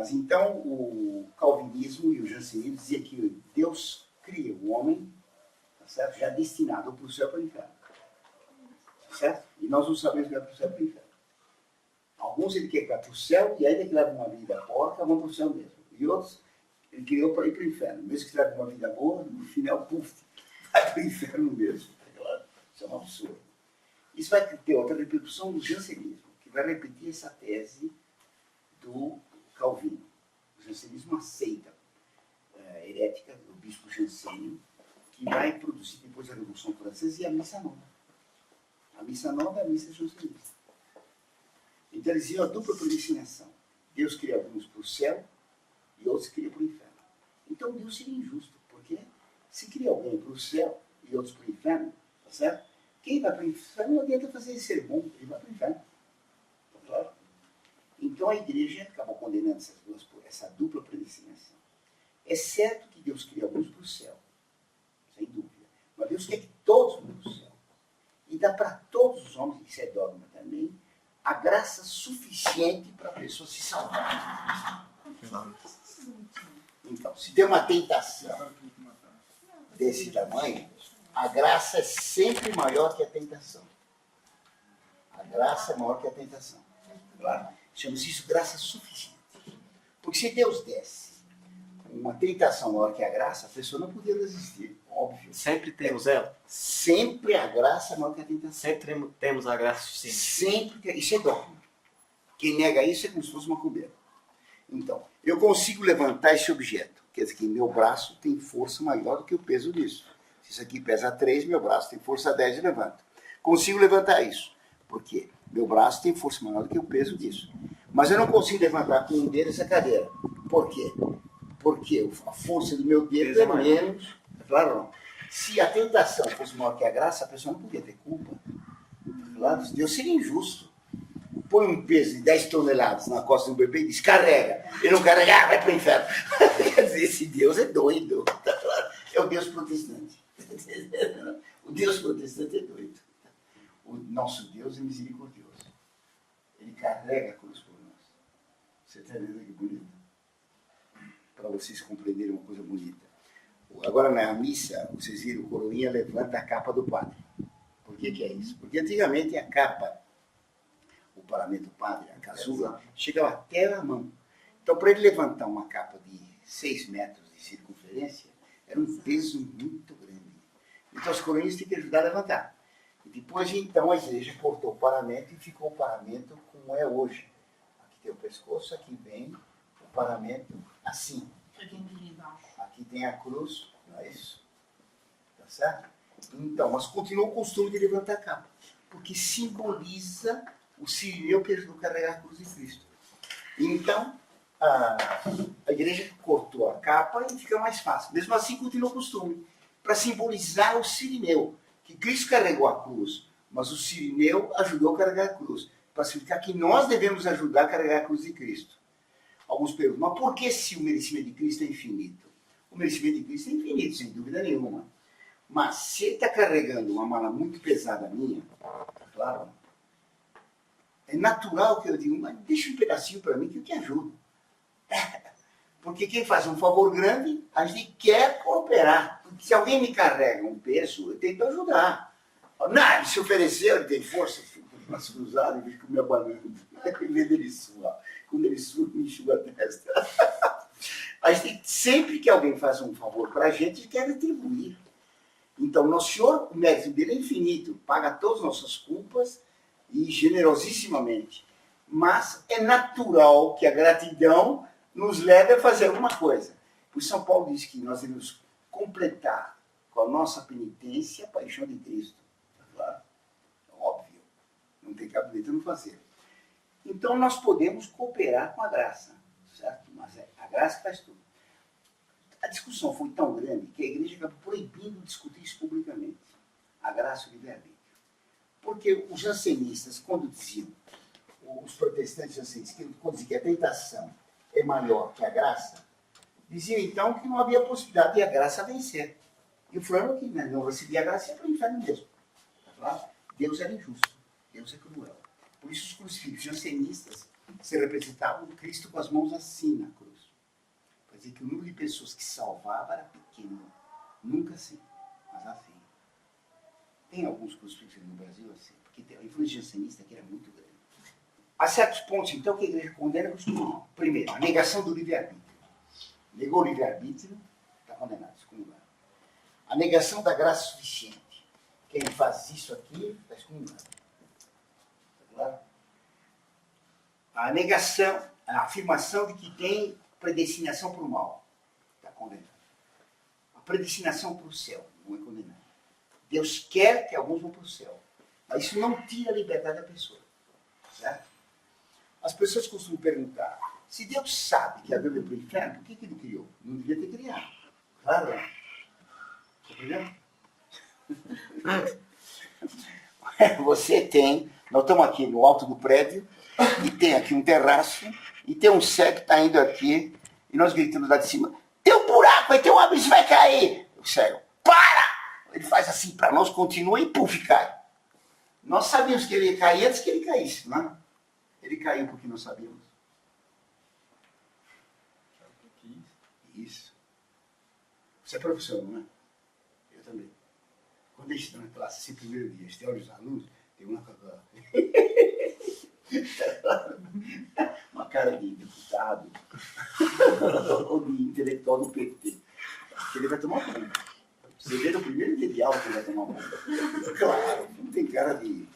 Mas então o calvinismo e o jansenismo diziam que Deus cria o homem, tá certo? Já destinado para o céu e para o inferno. Tá certo? E nós não sabemos que vai para o céu e para o inferno. Alguns ele quer que vá para o céu e ainda que leva uma vida porca, vão para o céu mesmo. E outros ele criou para ir para o inferno. Mesmo que leve uma vida boa, no final, puf, vai para o inferno mesmo. Isso é um absurdo. Isso vai ter outra repercussão do jansenismo, que vai repetir essa tese do Calvino. O jansenismo aceita herética do bispo Jansenio, que vai produzir depois a Revolução Francesa e a Missa Nova. A Missa Nova é a missa jansenista. Então eles iam a dupla predestinação. Deus cria alguns para o céu e outros cria para o inferno. Então Deus seria injusto, porque se cria alguém para o céu e outros para o inferno, tá certo? Quem vai para o inferno não adianta fazer esse sermão, ele vai para o inferno. Tá claro? Então a igreja acabou condenando essa dupla predestinação. É certo que Deus cria alguns para o céu, sem dúvida. Mas Deus quer que todos vão para o céu. E dá para todos os homens, isso é dogma também, a graça suficiente para a pessoa se salvar. Então, se tem uma tentação desse tamanho, a graça é sempre maior que a tentação. A graça é maior que a tentação. Claro? Chama-se isso graça suficiente. Porque se Deus desse uma tentação maior que a graça, a pessoa não podia resistir, óbvio. Sempre temos ela. Sempre a graça é maior que a tentação. Sempre temos a graça suficiente. Sempre. Isso é dogma. Quem nega isso é como se fosse uma coberta. Então, eu consigo levantar esse objeto. Quer dizer que meu braço tem força maior do que o peso disso. Se isso aqui pesa 3, meu braço tem força 10 e levanta. Consigo levantar isso. Por quê? Meu braço tem força maior do que o peso disso. Mas eu não consigo levantar com um dedo essa cadeira. Por quê? Porque a força do meu dedo é menos. Claro não. Se a tentação fosse maior que a graça, a pessoa não podia ter culpa. Claro, Deus seria injusto. Põe um peso de 10 toneladas na costa do bebê e diz, carrega. Ele não carrega, vai para o inferno. Quer dizer, esse Deus é doido. Tá claro? É o Deus protestante. O Deus protestante é doido. O nosso Deus é misericordioso. Ele carrega a cruz por nós. Você está vendo que bonito? Para vocês compreenderem uma coisa bonita. Agora na missa, vocês viram, o coroinha levanta a capa do padre. Por que é isso? Porque antigamente a capa, o paramento do padre, a casula, chegava até a mão. Então para ele levantar uma capa de 6 metros de circunferência, era um peso muito grande. Então os coroinhas têm que ajudar a levantar. E depois então a igreja cortou o paramento e ficou o paramento como é hoje. Aqui tem o pescoço, aqui vem o paramento assim. Aqui tem a cruz, não é isso? Tá certo? Então, mas continua o costume de levantar a capa, porque simboliza o sirineu que ajudou a carregar a cruz de Cristo. Então, a igreja cortou a capa e fica mais fácil. Mesmo assim, continua o costume, para simbolizar o sirineu, que Cristo carregou a cruz, mas o sirineu ajudou a carregar a cruz, para significar que nós devemos ajudar a carregar a cruz de Cristo. Alguns perguntam, mas por que se o merecimento de Cristo é infinito? O merecimento de Cristo é infinito, sem dúvida nenhuma. Mas se ele está carregando uma mala muito pesada minha, claro, é natural que eu diga, mas deixa um pedacinho para mim que eu te ajudo. Porque quem faz um favor grande, a gente quer cooperar. Porque se alguém me carrega um peso, eu tento ajudar. Não, ele se ofereceu, ele tem força, braço cruzado, ele fica me abanando. Em vez dele suar. Quando ele sua, me enxuga a testa. A gente, sempre que alguém faz um favor para a gente quer retribuir. Então, Nosso Senhor, o mérito dele é infinito, paga todas as nossas culpas e generosissimamente. Mas é natural que a gratidão nos leve a fazer alguma coisa. Por São Paulo diz que nós devemos completar com a nossa penitência a paixão de Cristo. Claro, óbvio, não tem cabimento não fazer. Então nós podemos cooperar com a graça, certo? Mas é a graça que faz tudo. A discussão foi tão grande que a igreja acabou proibindo discutir isso publicamente. A graça e o livre-arbítrio. Porque os jansenistas, quando diziam, os protestantes jansenistas, quando diziam que a tentação é maior que a graça, diziam então que não havia possibilidade de a graça vencer. E o fulano que não recebia a graça ia para o inferno mesmo. Tá claro? Deus era injusto. Deus é cruel. Por isso os crucifixos jansenistas Você representava o Cristo com as mãos assim na cruz. Quer dizer que o número de pessoas que salvava era pequeno. Nunca assim, mas assim. Tem alguns crucifixos no Brasil assim, porque a influência jansenista aqui era muito grande. Há certos pontos, então, que a igreja condena costuma. Primeiro, a negação do livre-arbítrio. Negou o livre-arbítrio, está condenado, excomungado. A negação da graça suficiente. Quem faz isso aqui, está excomungado. Está claro? A negação, a afirmação de que tem predestinação para o mal. Está condenado. A predestinação para o céu, não é condenado. Deus quer que alguns vão para o céu. Mas isso não tira a liberdade da pessoa. Certo? As pessoas costumam perguntar, se Deus sabe que a Bíblia é para o inferno, por que ele criou? Não devia ter criado. Claro, né? Compreendeu? Você tem, nós estamos aqui no alto do prédio, e tem aqui um terraço, e tem um cego que está indo aqui, e nós gritamos lá de cima, tem um buraco, vai ter um abismo, vai cair. O cego, para! Ele faz assim para nós, continua e puf, cai. Nós sabíamos que ele ia cair antes que ele caísse, não é? Ele caiu porque não sabíamos. Isso. Você é professor, não é? Eu também. Quando a gente está na classe, esse primeiro dia, a gente tem olhos dos alunos, tem uma uma cara de deputado ou de intelectual do PT. Ele vai tomar banho. Você vê no primeiro dia de aula que ele vai tomar banho. Claro, não tem cara de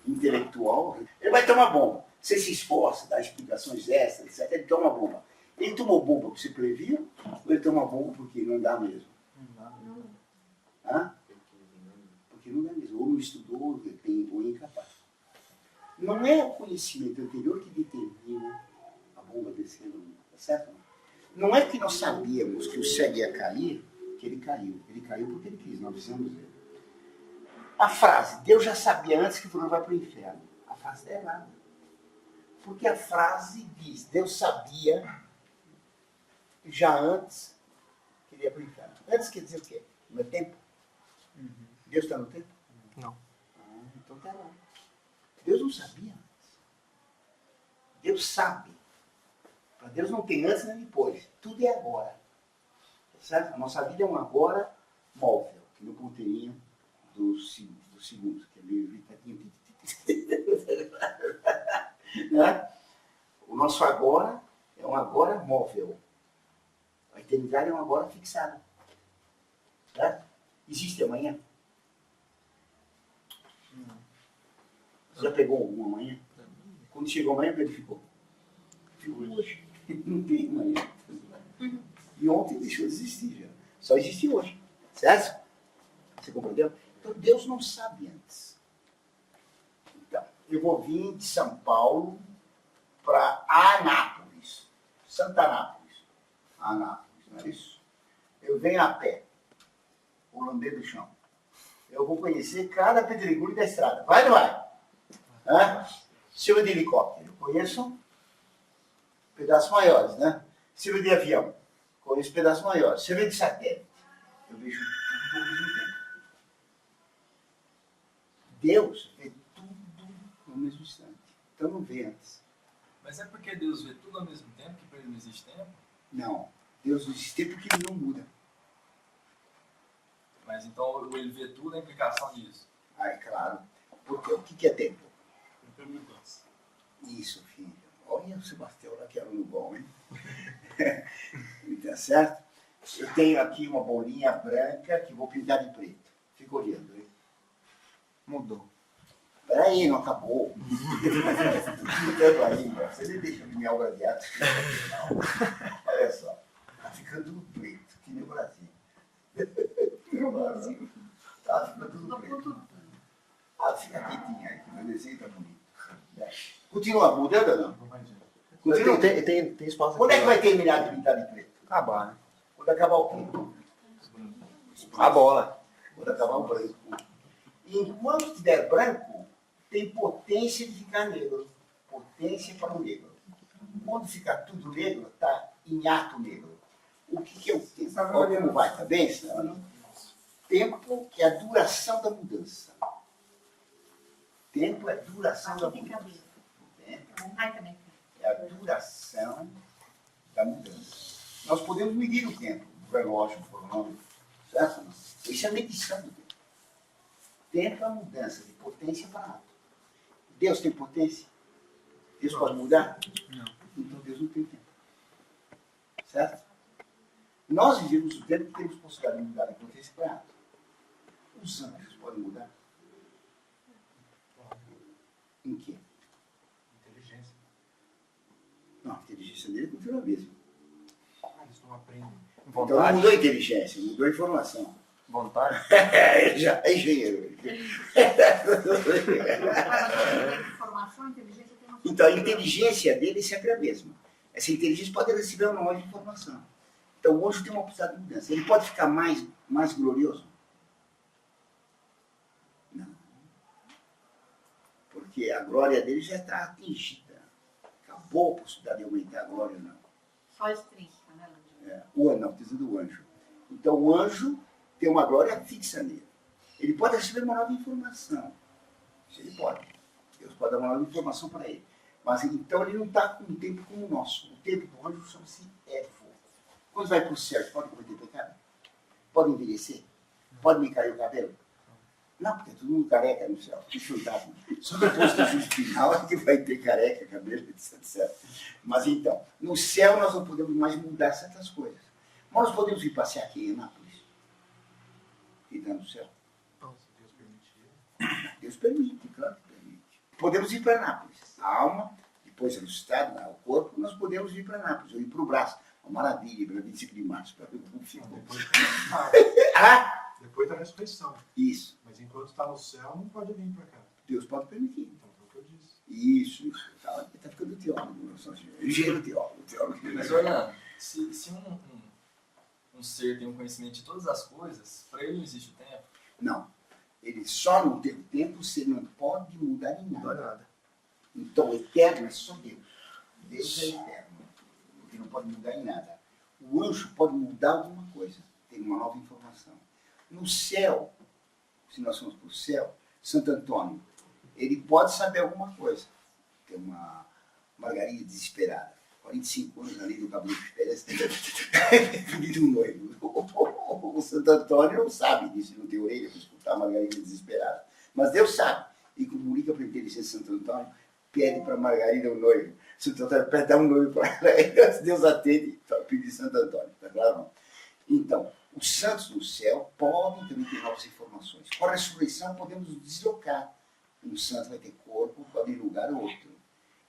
intelectual. Ele vai tomar bomba. Você se esforça, dá explicações extras, etc. Ele toma bomba. Ele tomou bomba porque você previu, ou ele toma bomba porque não dá mesmo? Não dá mesmo. Hã? Porque não dá mesmo. Ou não estudou, ou é incapaz. Não é o conhecimento anterior que determina a bomba descendo, tá certo? Não é que nós sabíamos que o cego ia cair, que ele caiu. Ele caiu porque ele quis, nós avisamos ele. A frase, Deus já sabia antes que o fulano vai para o inferno. A frase está errada. Porque a frase diz, Deus sabia já antes que ele ia para o inferno. Antes quer dizer o quê? No tempo? Deus está no tempo? Não. Então está lá. Deus não sabia antes. Deus sabe. Para Deus não tem antes nem depois. Tudo é agora. Certo? A nossa vida é um agora móvel, que não contém do segundo, que é meio irritadinho. Né? O nosso agora é um agora móvel. A eternidade é um agora fixado. Certo? Existe amanhã? Você já pegou alguma amanhã? Quando chegou amanhã, o que ele ficou? Ficou hoje. Não tem amanhã. E ontem deixou de existir já. Só existe hoje. Certo? Você compreendeu? Então Deus não sabe antes. Então, eu vou vir de São Paulo para Anápolis. Santa Anápolis. Anápolis, não é isso? Eu venho a pé. O lamber do chão. Eu vou conhecer cada pedregulho da estrada. Vai ou não vai? Hã? Se eu de helicóptero, eu conheço pedaços maiores, né? Se eu de avião, conheço pedaços maiores. Se eu de satélite, eu vejo tudo ao mesmo tempo. Deus vê tudo no mesmo instante. Então não vê antes. Mas é porque Deus vê tudo ao mesmo tempo que para ele não existe tempo? Não. Deus não existe tempo porque ele não muda. Mas então ele vê tudo, a implicação disso? Ah, é claro. Porque o que é tempo? Perguntas. Isso, filho. Olha o Sebastião lá que aluno bom, hein? Tá certo? Eu tenho aqui uma bolinha branca que vou pintar de preto. Fica olhando, hein? Mudou. Peraí, não acabou. Pintando ainda. Você nem deixa de me algradear. Olha só. Tá ficando tudo preto, que nem o Brasil. No Brasil. Tá ficando tudo preto. Ah, fica quietinha aí, que meu desenho tá bonito. Continua mudando ou não? Continua. Tem espaço. Quando é que vai terminar de pintar de preto? Acabar, né? Quando acabar o quê? A bola. Quando acabar o branco. E enquanto estiver branco, tem potência de ficar negro. Potência para o negro. Quando ficar tudo negro, está em ato negro. O que é o tempo? Olha como vai, tá bem? Tempo é a duração da mudança. Tempo é a duração da mudança. Tempo é a duração da mudança. Nós podemos medir o tempo, o relógio, o cronômetro, certo? Isso é a medição do tempo. Tempo é a mudança de potência para ato. Deus tem potência? Deus pode mudar? Não. Então Deus não tem tempo. Certo? Nós vivemos o tempo que temos possibilidade de mudar de potência para ato. Os anjos podem mudar? Em quê? Inteligência. Não, a inteligência dele continua a mesma. Eles não aprendem. Então não mudou a inteligência, mudou a informação. Vontade. Ele já é engenheiro. Informação, inteligência tem uma... Então a inteligência dele é sempre a mesma. Essa inteligência pode receber uma nova informação. Então o anjo tem uma possibilidade de mudança. Ele pode ficar mais glorioso? Não. Porque a glória dele já está atingida. Acabou a possibilidade de aumentar a glória, não. Só extrínseca, né, Lange? O anjo, não, precisa do anjo. Então o anjo tem uma glória fixa nele. Ele pode receber uma nova informação. Isso ele pode. Deus pode dar uma nova informação para ele. Mas então ele não está com um tempo como o nosso. O tempo do anjo chama-se Evo. Quando vai para o céu, pode cometer pecado? Pode envelhecer? Pode me cair o cabelo? Não, porque é todo mundo careca no céu. Que fantasma. Só depois do juízo final é que vai ter careca, cabelo, etc. Mas então, no céu nós não podemos mais mudar certas coisas. Mas nós podemos ir passear aqui em Anápolis. E está no céu. Não, se Deus permitir. Deus permite, claro que permite. Podemos ir para Anápolis. A alma, depois ressuscitado, o corpo, nós podemos ir para Anápolis, ou ir para o braço. Uma maravilha, para 25 de março, para ver como ficou. Depois da ressurreição. Isso. Mas enquanto está no céu, não pode vir para cá. Deus pode permitir. Então foi o que eu disse. Isso. Está ficando teólogo. Engenheiro teólogo. Mas Orlando, se um ser tem um conhecimento de todas as coisas, para ele não existe o tempo? Não. Ele só não tem o tempo se ele não pode mudar em nada. Então, o eterno é só Deus. Deus é eterno. Porque não pode mudar em nada. O anjo pode mudar alguma coisa. Tem uma nova informação. No céu, se nós formos para o céu, Santo Antônio, ele pode saber alguma coisa. Tem uma Margarida desesperada. 45 anos ali do cabelo de Pérez, pedindo um noivo. O Santo Antônio não sabe disso, ele não tem orelha para escutar a Margarida desesperada. Mas Deus sabe. E comunica para a inteligência de Santo Antônio, pede para a Margarida um noivo. Santo Antônio pede dar um noivo para ela. Deus atende para pedir Santo Antônio. Está claro? Então, os santos do céu podem também ter novas informações. Com a ressurreição podemos nos deslocar. Um santo vai ter corpo, pode ir lugar ou outro.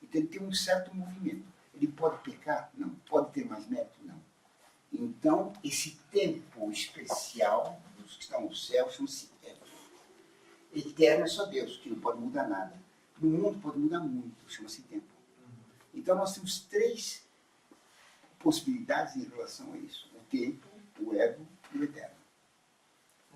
Então ele tem um certo movimento. Ele pode pecar? Não. Pode ter mais mérito? Não. Então, esse tempo especial dos que estão no céu chama-se eterno. Eterno é só Deus, que não pode mudar nada. No mundo pode mudar muito, chama-se tempo. Então nós temos 3 possibilidades em relação a isso. O tempo, o ego e o eterno.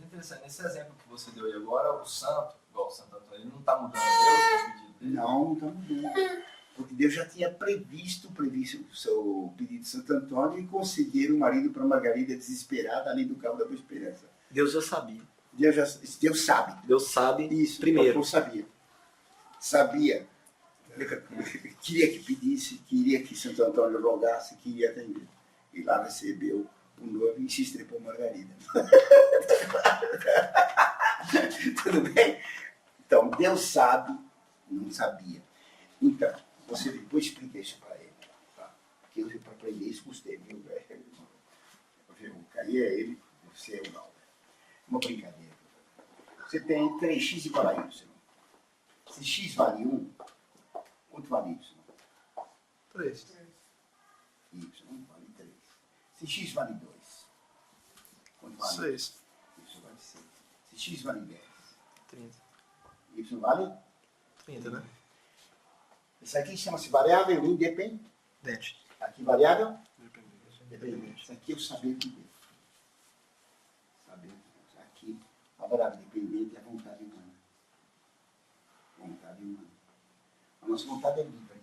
É interessante, nesse exemplo que você deu aí agora, o santo, igual o Santo Antônio, ele não está mudando Deus com o pedido dele? Não está mudando. Porque Deus já tinha previsto o seu pedido de Santo Antônio e conceder o marido para Margarida desesperada, além do cabo da boa esperança. Deus já sabia. Deus sabe. Deus sabe Isso, primeiro. Deus sabia. Sabia. Queria que pedisse, queria que Santo Antônio rogasse, queria atender. E lá recebeu o noivo e se estrepou Margarida. Tudo bem? Então, Deus sabe, não sabia. Então, você depois explica isso para ele. Tá? Porque eu, para aprender isso, custei, viu, velho? O Caí é ele, você é o não. Uma brincadeira. Você tem 3x igual a y. Se x vale 1, quanto vale y? 3. Y vale 3. Se x vale 2, quanto vale 6. Y vale 6. Se x vale 10, 30. y vale? 30, né? Isso aqui chama-se variável independente. Dente. Aqui variável Dependente. dependente. Isso aqui é o saber de Deus. Saber de Deus. Aqui, a variável dependente é a vontade humana. Vontade humana. A nossa vontade é livre.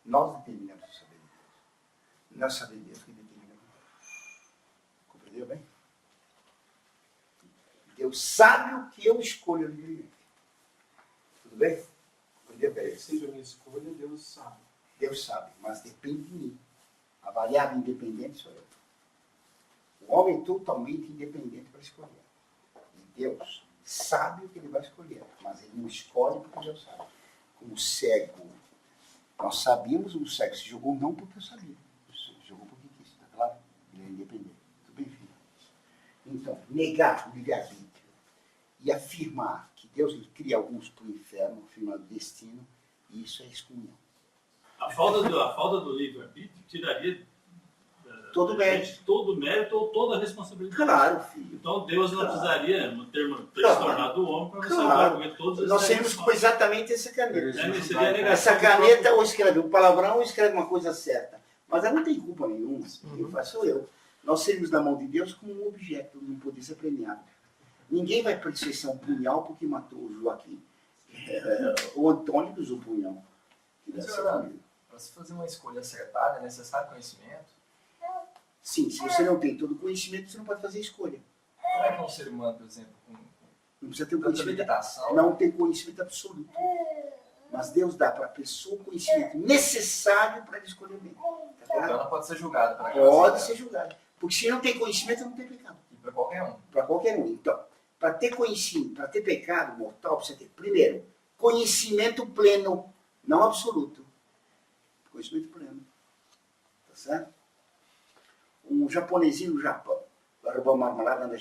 Nós determinamos o saber de Deus. Não é o saber de Deus que determina a vontade. Compreendeu bem? Deus sabe o que eu escolho livremente. Tudo bem? Compreendeu bem? Seja a minha escolha, Deus sabe. Deus sabe, mas depende de mim. A variável independente sou eu. O homem é totalmente independente para escolher. E Deus sabe o que ele vai escolher, mas ele não escolhe porque Deus sabe. Como o cego, nós sabíamos, o cego se jogou não porque eu sabia. Se jogou porque quis, está claro? Ele é independente. Tudo bem, filho? Então, negar o livre-arbítrio e afirmar que Deus cria alguns para o inferno, afirmar o destino, isso é excomunhão. A falta do livre-arbítrio tiraria Todo mérito. todo o mérito ou toda a responsabilidade. Claro, filho. Então Deus não precisaria ter se Claro. tornado o homem para você Claro. porque todos esses Nós temos méritos são- exatamente essa caneta. seria a negação Essa do caneta ou escreve um palavrão ou escreve uma coisa certa. Mas ela não tem culpa nenhuma. Quem faz sou eu. Nós sermos na mão de Deus como um objeto, não poder ser premiado. Ninguém vai processar um punhal porque matou o Joaquim. O Antônio usou o punhal. Para se fazer uma escolha acertada, é necessário conhecimento. Sim, se você não tem todo o conhecimento, você não pode fazer escolha. Como é que um ser humano, por exemplo, com Não precisa ter um tanta conhecimento. habilitação, Não tem conhecimento absoluto. Mas Deus dá para a pessoa o conhecimento necessário para ele escolher bem. Tá então claro? ela pode ser julgada para aquela Pode cidade. ser julgado. Porque se não tem conhecimento, não tem pecado. E para qualquer um. Para qualquer um. Então, para ter conhecimento, para ter pecado mortal, precisa ter, primeiro, conhecimento pleno, não absoluto. Conhecimento pleno. Tá certo? Um japonesinho no Japão vai roubar uma marmelada na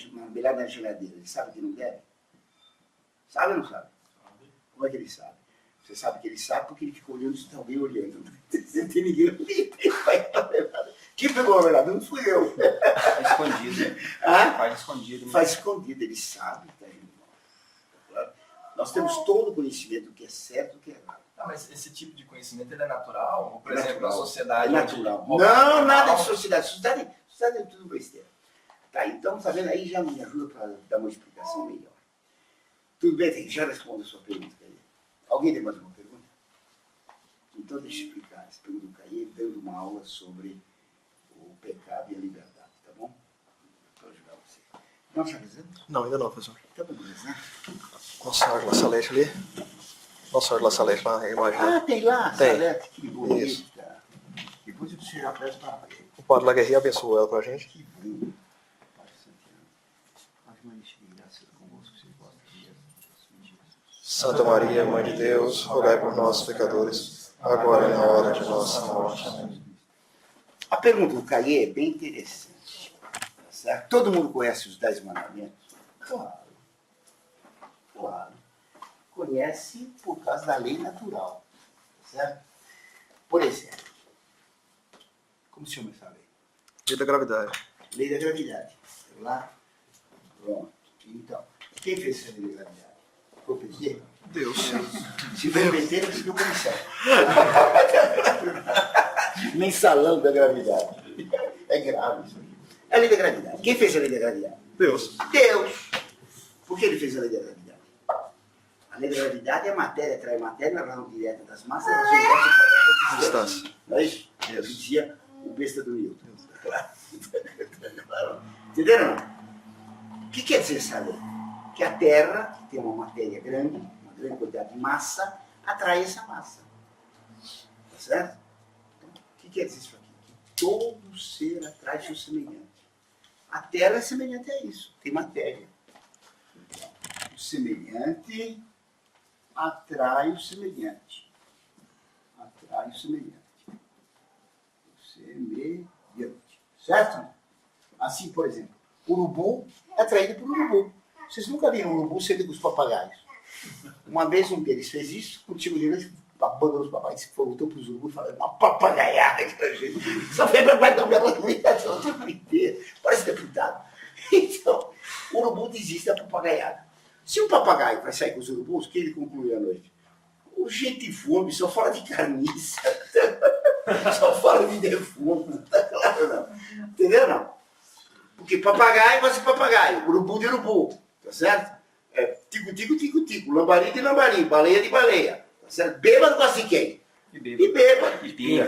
geladeira. Ele sabe que não deve? Sabe ou não sabe? Como é que ele sabe? Você sabe que ele sabe porque ele fica olhando se está alguém olhando. Não tem ninguém ali. Quem pegou a marmelada? Não fui eu. Faz escondido. Ah? Faz escondido. Faz escondido, ele sabe. Tá, irmão? Claro. Nós temos todo o conhecimento do que é certo e do que é errado. Ah, mas esse tipo de conhecimento ele é natural? Ou, por É exemplo, natural. na sociedade... É onde natural. roubar Não, animal- nada de sociedade. Sociedade é tudo besteira. Tá, então, tá vendo aí? Já me ajuda para dar uma explicação melhor. Tudo bem, já respondo a sua pergunta, Caí. Alguém tem mais uma pergunta? Então, deixa eu explicar essa pergunta do Caí, dando uma aula sobre o pecado e a liberdade, tá bom? Para ajudar você. Nós já rezamos? Não, ainda não, professor. Então, vamos rezar? Nossa Senhora de La Salete ali. Nossa Senhora de La Salete lá, a imagem. Ah, tem lá, Tem. Salete, que bonita. Isso. Depois eu preciso já peço para O Padre Laguerre abençoou ela pra gente. que lindo. Pai Santiago, Ave Maria, cheia de graça, convosco, se vós Santa Maria, Mãe de Deus, rogai por nós, pecadores, agora e na hora de nossa morte. Amém. A pergunta do Caê é bem interessante. Tá certo? Todo mundo conhece os 10 mandamentos? Claro. Claro. Conhece por causa da lei natural. Tá certo? Por exemplo, como se chama essa lei? Lei da gravidade. Lei da gravidade. Tá lá? Pronto. Então, quem fez essa lei da gravidade? Foi o PT? Deus. Se for o PT, ele conseguiu comissão. Mensalão da gravidade. É grave isso aqui. É a lei da gravidade. Quem fez a lei da gravidade? Deus. Deus. Por que ele fez a lei da gravidade? A lei da gravidade é a matéria, atrai matéria, na razão direta das massas, elas invertem para a Distância. não é isso? Eu dizia o besta do Newton. Entenderam? O que quer dizer essa lei? Que a Terra, que tem uma matéria grande, uma grande quantidade de massa, atrai essa massa. Tá certo? Então, o que quer dizer isso aqui? Que todo ser atrai seu semelhante. A Terra é semelhante a isso, tem matéria. Então, o semelhante atrai o semelhante. Atrai o semelhante. O semelhante. Certo? Assim, por exemplo, urubu é atraído por urubu. Vocês nunca viram um urubu sendo com os papagaios. Uma vez um deles fez isso, contigo de vez, abandonou os papagaios, voltou para os urubus e falou, uma papagaiada que a gente. Só foi para guardar uma alimentação o tempo inteiro. Parece deputado. Então, o urubu desiste da papagaiada. Se o papagaio vai sair com os urubus, o que ele conclui à noite? O gente fome, só fala de carniça. Só fala de defunto. Tá claro, não? Entendeu, não? Porque papagaio vai ser papagaio, urubu de urubu. Tá certo? É tico-tico, tico-tico, lambari de lambari, baleia de baleia. Tá certo? Bêbado gosta de quem? E E bêbado. pinga.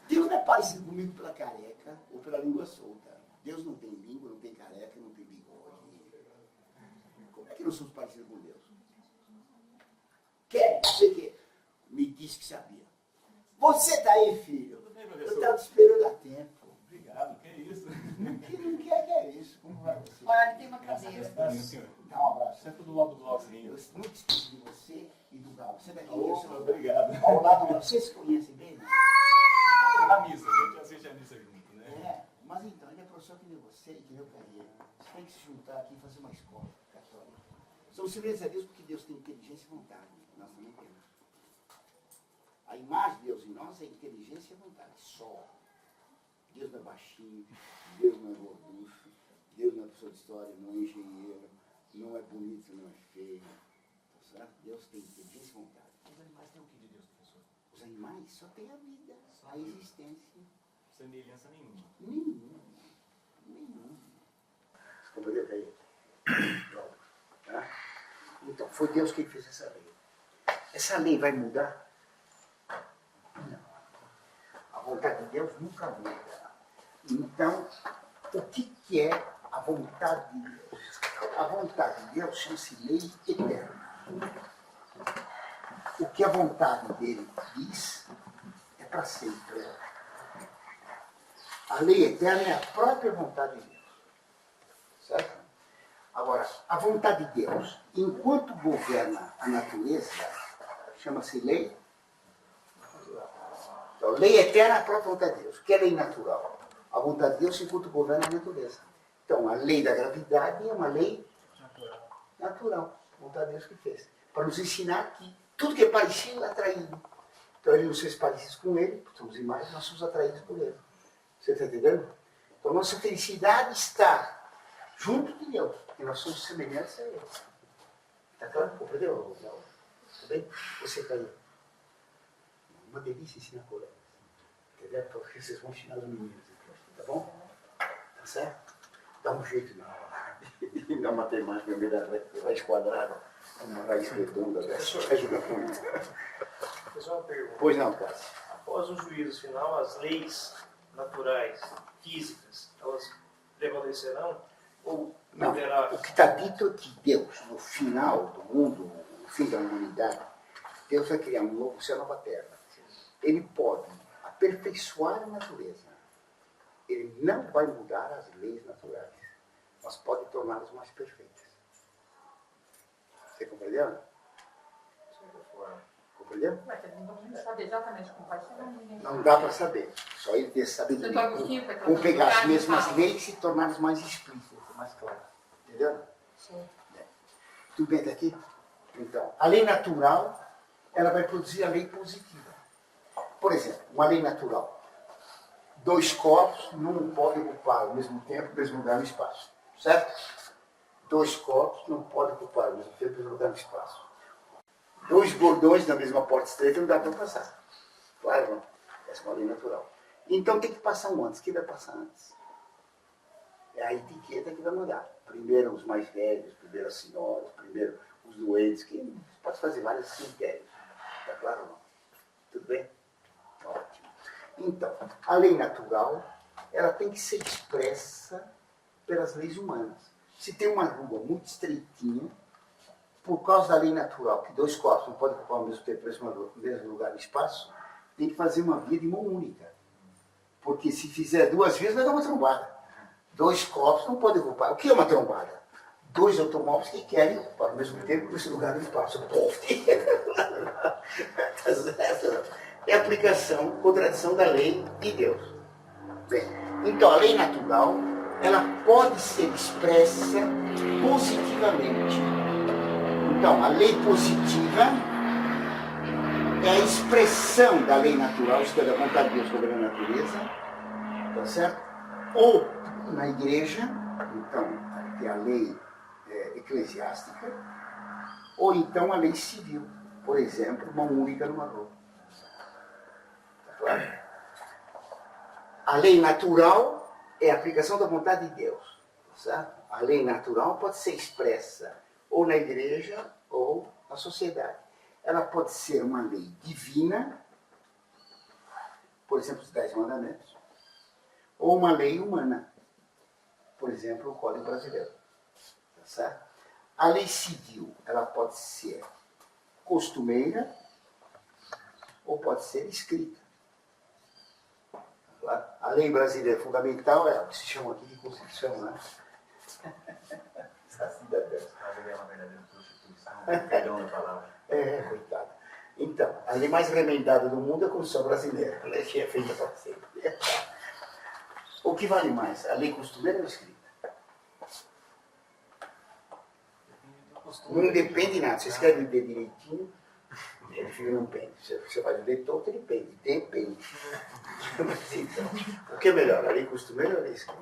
Deus não é parecido comigo pela careca ou pela língua solta. Deus não tem língua, não tem careca, não tem bigode. Como é que nós somos parecidos com Deus? Quer? Você que me disse que sabia. Você tá aí, filho? Tudo bem, Eu professor? estava te esperando há tempo. Obrigado, que isso. Que não quer que é isso? Como vai você? Olha, ali tem uma cadeira. senhor. Dá um abraço. Sempre do lado do Glaucinho. Eu muito esqueci de você e do Gal. Você daqui, Opa, obrigado. ao lado de vocês se conhecem bem, né? Na missa, a gente assiste a missa junto, né? É, mas então, ele é professor que nem você e que nem o Carreira. Você tem que se juntar aqui e fazer uma escola católica. São semelhantes a Deus porque Deus tem inteligência e vontade. Nós também temos. A imagem de Deus em nós é inteligência e vontade. Só. Deus não é baixinho, Deus não é gorducho, Deus não é professor de história, não é engenheiro, não é bonito, não é feio. Tá certo? Deus tem inteligência e vontade. Os animais têm o que de Deus, professor? Os animais só têm a vida, a existência. Semelhança nenhuma. Nenhum. Compreendeu, Caio? Pronto. Tá? Então, foi Deus quem fez essa lei. Essa lei vai mudar? Não. A vontade de Deus nunca muda. Então, o que é a vontade de Deus? A vontade de Deus chama-se lei eterna. O que a vontade dele diz é para sempre. A lei eterna é a própria vontade de Deus. Certo? Agora, a vontade de Deus, enquanto governa a natureza, chama-se lei. Então, lei eterna é a própria vontade de Deus. O que é lei natural? A vontade de Deus enquanto governa a natureza. Então, a lei da gravidade é uma lei natural. A vontade de Deus que fez. Para nos ensinar que tudo que é parecido é atraído. Então, ele nos fez parecidos com ele, porque somos imagens, nós somos atraídos por ele. Você está entendendo? Então, nossa felicidade está junto de Deus, porque nós somos semelhantes a ele. Está claro? Compreendeu? Tudo bem? Você caiu. Uma delícia ensinar colegas. Entendeu? Porque vocês vão ensinar os meninos. Tá bom? Tá certo? Dá um jeito na matemática, no meio da raiz quadrada, uma raiz redonda dessa. Ajuda muito. Vou fazer uma pergunta. Pois não, Cássio. Após o juízo final, as leis naturais, físicas, elas prevalecerão? Ou Não, haverá... o que está dito é que Deus, no final do mundo, no fim da humanidade, Deus vai criar um novo céu e nova terra. Ele pode aperfeiçoar a natureza. Ele não vai mudar as leis naturais, mas pode torná-las mais perfeitas. Você compreendeu? Compreendeu? Mas não vamos saber exatamente como vai ser, ninguém Não sabe. dá para saber. Só ele ter sabedoria. Santo Agostinho foi Como pegar as mesmas fala. leis e torná-las mais explícitas, mais claras. Entendeu? Sim. Tudo bem daqui? Então, a lei natural, ela vai produzir a lei positiva. Por exemplo, uma lei natural. 2 corpos não podem ocupar ao mesmo tempo o mesmo lugar no espaço. Certo? 2 corpos não podem ocupar ao mesmo tempo o mesmo lugar no espaço. 2 bordões na mesma porta estreita não dá para passar. Claro, não. Essa é uma lei natural. Então tem que passar um antes. Quem vai passar antes? É a etiqueta que vai mudar. Primeiro os mais velhos, primeiro as senhoras, primeiro os doentes. Que pode fazer vários critérios. Está claro ou não? Tudo bem? Ótimo. Então, a lei natural, ela tem que ser expressa pelas leis humanas. Se tem uma rua muito estreitinha, por causa da lei natural, que 2 corpos não podem ocupar ao mesmo tempo o mesmo lugar no espaço, tem que fazer uma via de mão única. Porque se fizer 2 vezes, vai dar uma trombada. 2 corpos não podem ocupar. O que é uma trombada? 2 automóveis que querem ocupar ao mesmo tempo esse lugar no espaço. Tá certo? É aplicação, contradição da lei de Deus. Bem, então a lei natural, ela pode ser expressa positivamente. Então, a lei positiva é a expressão da lei natural, isto é, da vontade de Deus sobre a natureza, tá certo? Ou na igreja, então, que é a lei eclesiástica, ou então a lei civil, por exemplo, mão única numa rua. Tá claro? A lei natural é a aplicação da vontade de Deus, tá certo? A lei natural pode ser expressa ou na igreja ou na sociedade. Ela pode ser uma lei divina, por exemplo, os 10 mandamentos, ou uma lei humana, por exemplo, o Código Brasileiro. Tá certo? A lei civil, ela pode ser costumeira ou pode ser escrita. Claro. A lei brasileira fundamental é o que se chama aqui de Constituição, né? Ela é uma verdadeira prostituição. Perdão da palavra. Coitado. Então, a lei mais remendada do mundo é a Constituição brasileira. A lei que é feita para sempre. O que vale mais, a lei costumeira ou escrita? Não depende de nada. Você escreve o D direitinho, ele fica num pende. Você faz o D todo, ele pende. Depende. Então, o que é melhor, a lei costumeira ou a lei escrita?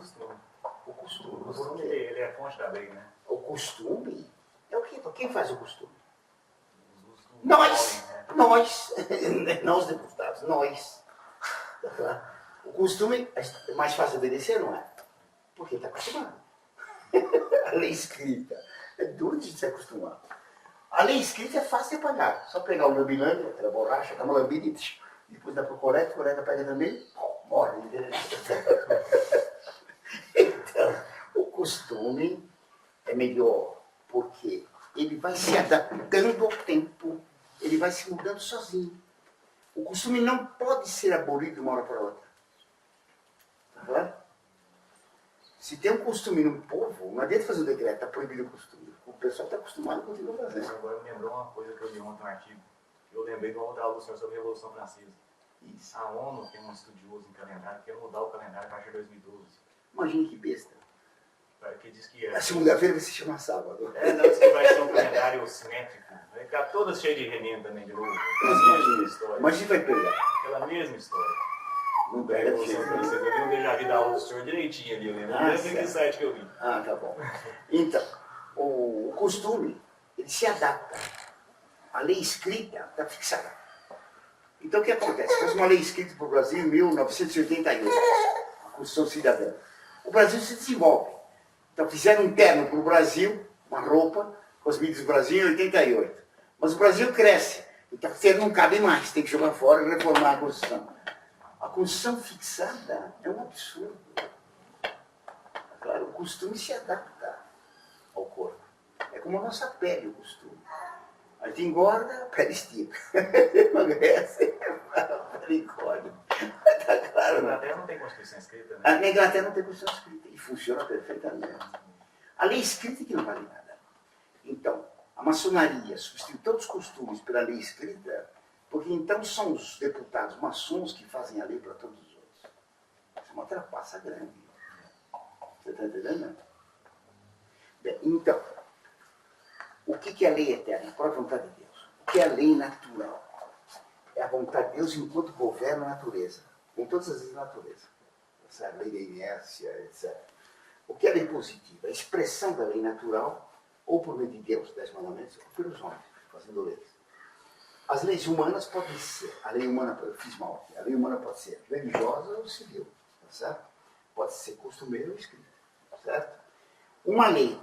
O costume. Porque ele é a fonte da lei, né? O costume é o quê? Quem faz o costume? Os Nós! nós. Não os deputados, nós. O costume é mais fácil de obedecer, não é? Porque está acostumado. A lei escrita é duro de se acostumar. A lei escrita é fácil de pagar. Só pegar o lambilândia, aquela borracha, dá uma lambida e depois dá para o coleta pega também, morre. Então, o costume é melhor, porque ele vai se adaptando ao tempo, ele vai se mudando sozinho. O costume não pode ser abolido de uma hora para outra. Tá claro? Se tem um costume no povo, não adianta fazer o decreto, está proibido o costume. O pessoal está acostumado e continua fazendo. Agora me lembrou uma coisa que eu li ontem no artigo. Eu lembrei de uma outra aula do senhor sobre a Revolução Francesa. Isso. A ONU tem um estudioso em calendário que quer mudar o calendário para 2012. Imagina que besta. Que diz que A segunda-feira vai se chamar sábado. não, diz que vai ser um calendário simétrico. Vai ficar toda cheia de remendo também de novo. Aquela mesma história. Imagina vai pegar. Aquela mesma história. Não Da pega de Revolução jeito nenhum. Francesa. Eu vi um déjà vu da aula do senhor direitinho ali, eu lembro. Ah, Não lembro em que certo. site que eu vi. Ah, tá bom. Então, o costume, ele se adapta. A lei escrita está fixada. Então, o que acontece? Faz uma lei escrita para o Brasil em 1988, a Constituição Cidadã. O Brasil se desenvolve. Então, fizeram um terno para o Brasil, uma roupa, com as medidas do Brasil em 88. Mas o Brasil cresce. Então, o terno não cabe mais, tem que jogar fora e reformar a Constituição. A Constituição fixada é um absurdo. Claro, o costume se adapta ao corpo. É como a nossa pele, o costume. A gente engorda, a pele estica. Emagrece, a pele encolhe. Tá A claro, né? Inglaterra não tem Constituição escrita, né? Na Inglaterra não tem Constituição escrita e funciona perfeitamente. A lei escrita é que não vale nada. Então, a maçonaria substitui todos os costumes pela lei escrita, porque então são os deputados maçons que fazem a lei para todos os outros. Isso é uma trapaça grande. Você está entendendo? Bem, então, o que é a lei eterna? Qual é a vontade de Deus? O que é a lei natural? É a vontade de Deus enquanto governa a natureza, com todas as leis da natureza. Essa é a lei da inércia, etc. O que é a lei positiva? A expressão da lei natural, ou por meio de Deus, 10 mandamentos, ou pelos homens, fazendo leis. As leis humanas podem ser, a lei humana, eu fiz mal aqui, a lei humana pode ser religiosa ou civil, tá certo? Pode ser costumeira ou escrita, certo? Uma lei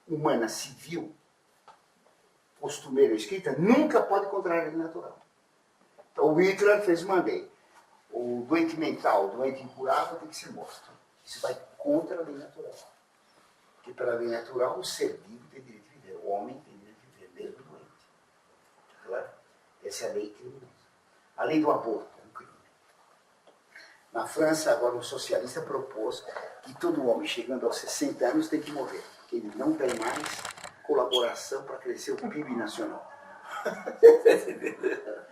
humana civil, costumeira ou escrita, nunca pode contrariar a lei natural. Então o Hitler fez uma lei. O doente mental, o doente incurável tem que ser morto. Isso vai contra a lei natural. Porque pela lei natural o ser vivo tem direito de viver. O homem tem direito de viver, mesmo doente. Claro? Essa é a lei criminosa. A lei do aborto é um crime. Na França, agora um socialista propôs que todo homem chegando aos 60 anos tem que morrer. Que ele não tem mais colaboração para crescer o PIB nacional.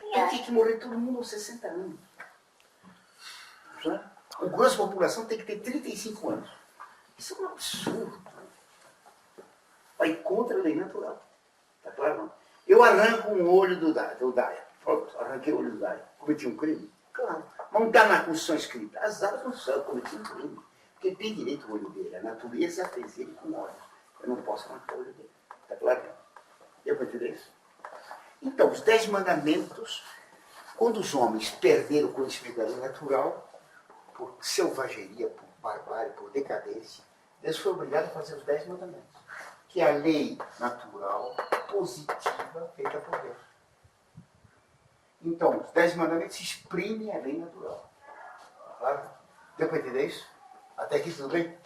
Então tem que morrer todo mundo aos 60 anos. O grosso da população tem que ter 35 anos. Isso é um absurdo. Vai contra a lei natural. Tá claro? Não? Eu arranco um olho do Daia. Arranquei o olho do Daia. Cometi um crime? Claro. Mas não está na Constituição escrita. As áreas não são, eu cometi um crime. Porque ele tem direito ao olho dele. A natureza fez ele com olhos. Eu não posso arrancar o olho dele. Tá claro? Não? Deu para entender isso? Então, os 10 mandamentos, quando os homens perderam o conhecimento da lei natural, por selvageria, por barbárie, por decadência, Deus foi obrigado a fazer os 10 mandamentos, que é a lei natural, positiva, feita por Deus. Então, os 10 mandamentos exprimem a lei natural. Claro? Deu para entender isso? Até aqui tudo bem?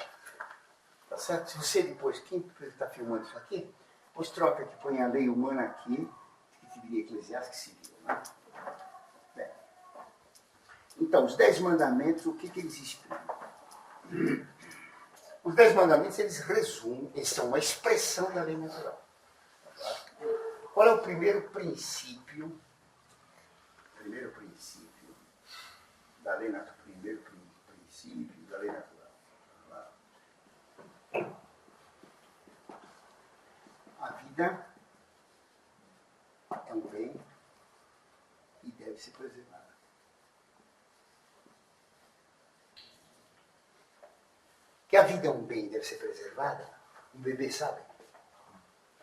Tá certo? Se você depois, quem está filmando isso aqui, depois troca aqui, põe a lei humana aqui, que diria eclesiástica civil, né? Bem, então, Então, os 10 mandamentos, o que eles explicam? Os 10 mandamentos, eles resumem, eles são uma expressão da lei natural. Qual é o primeiro princípio? O primeiro princípio da lei natural. Primeiro princípio da lei natural. A vida é um bem e deve ser preservada. Que a vida é um bem e deve ser preservada, um bebê sabe.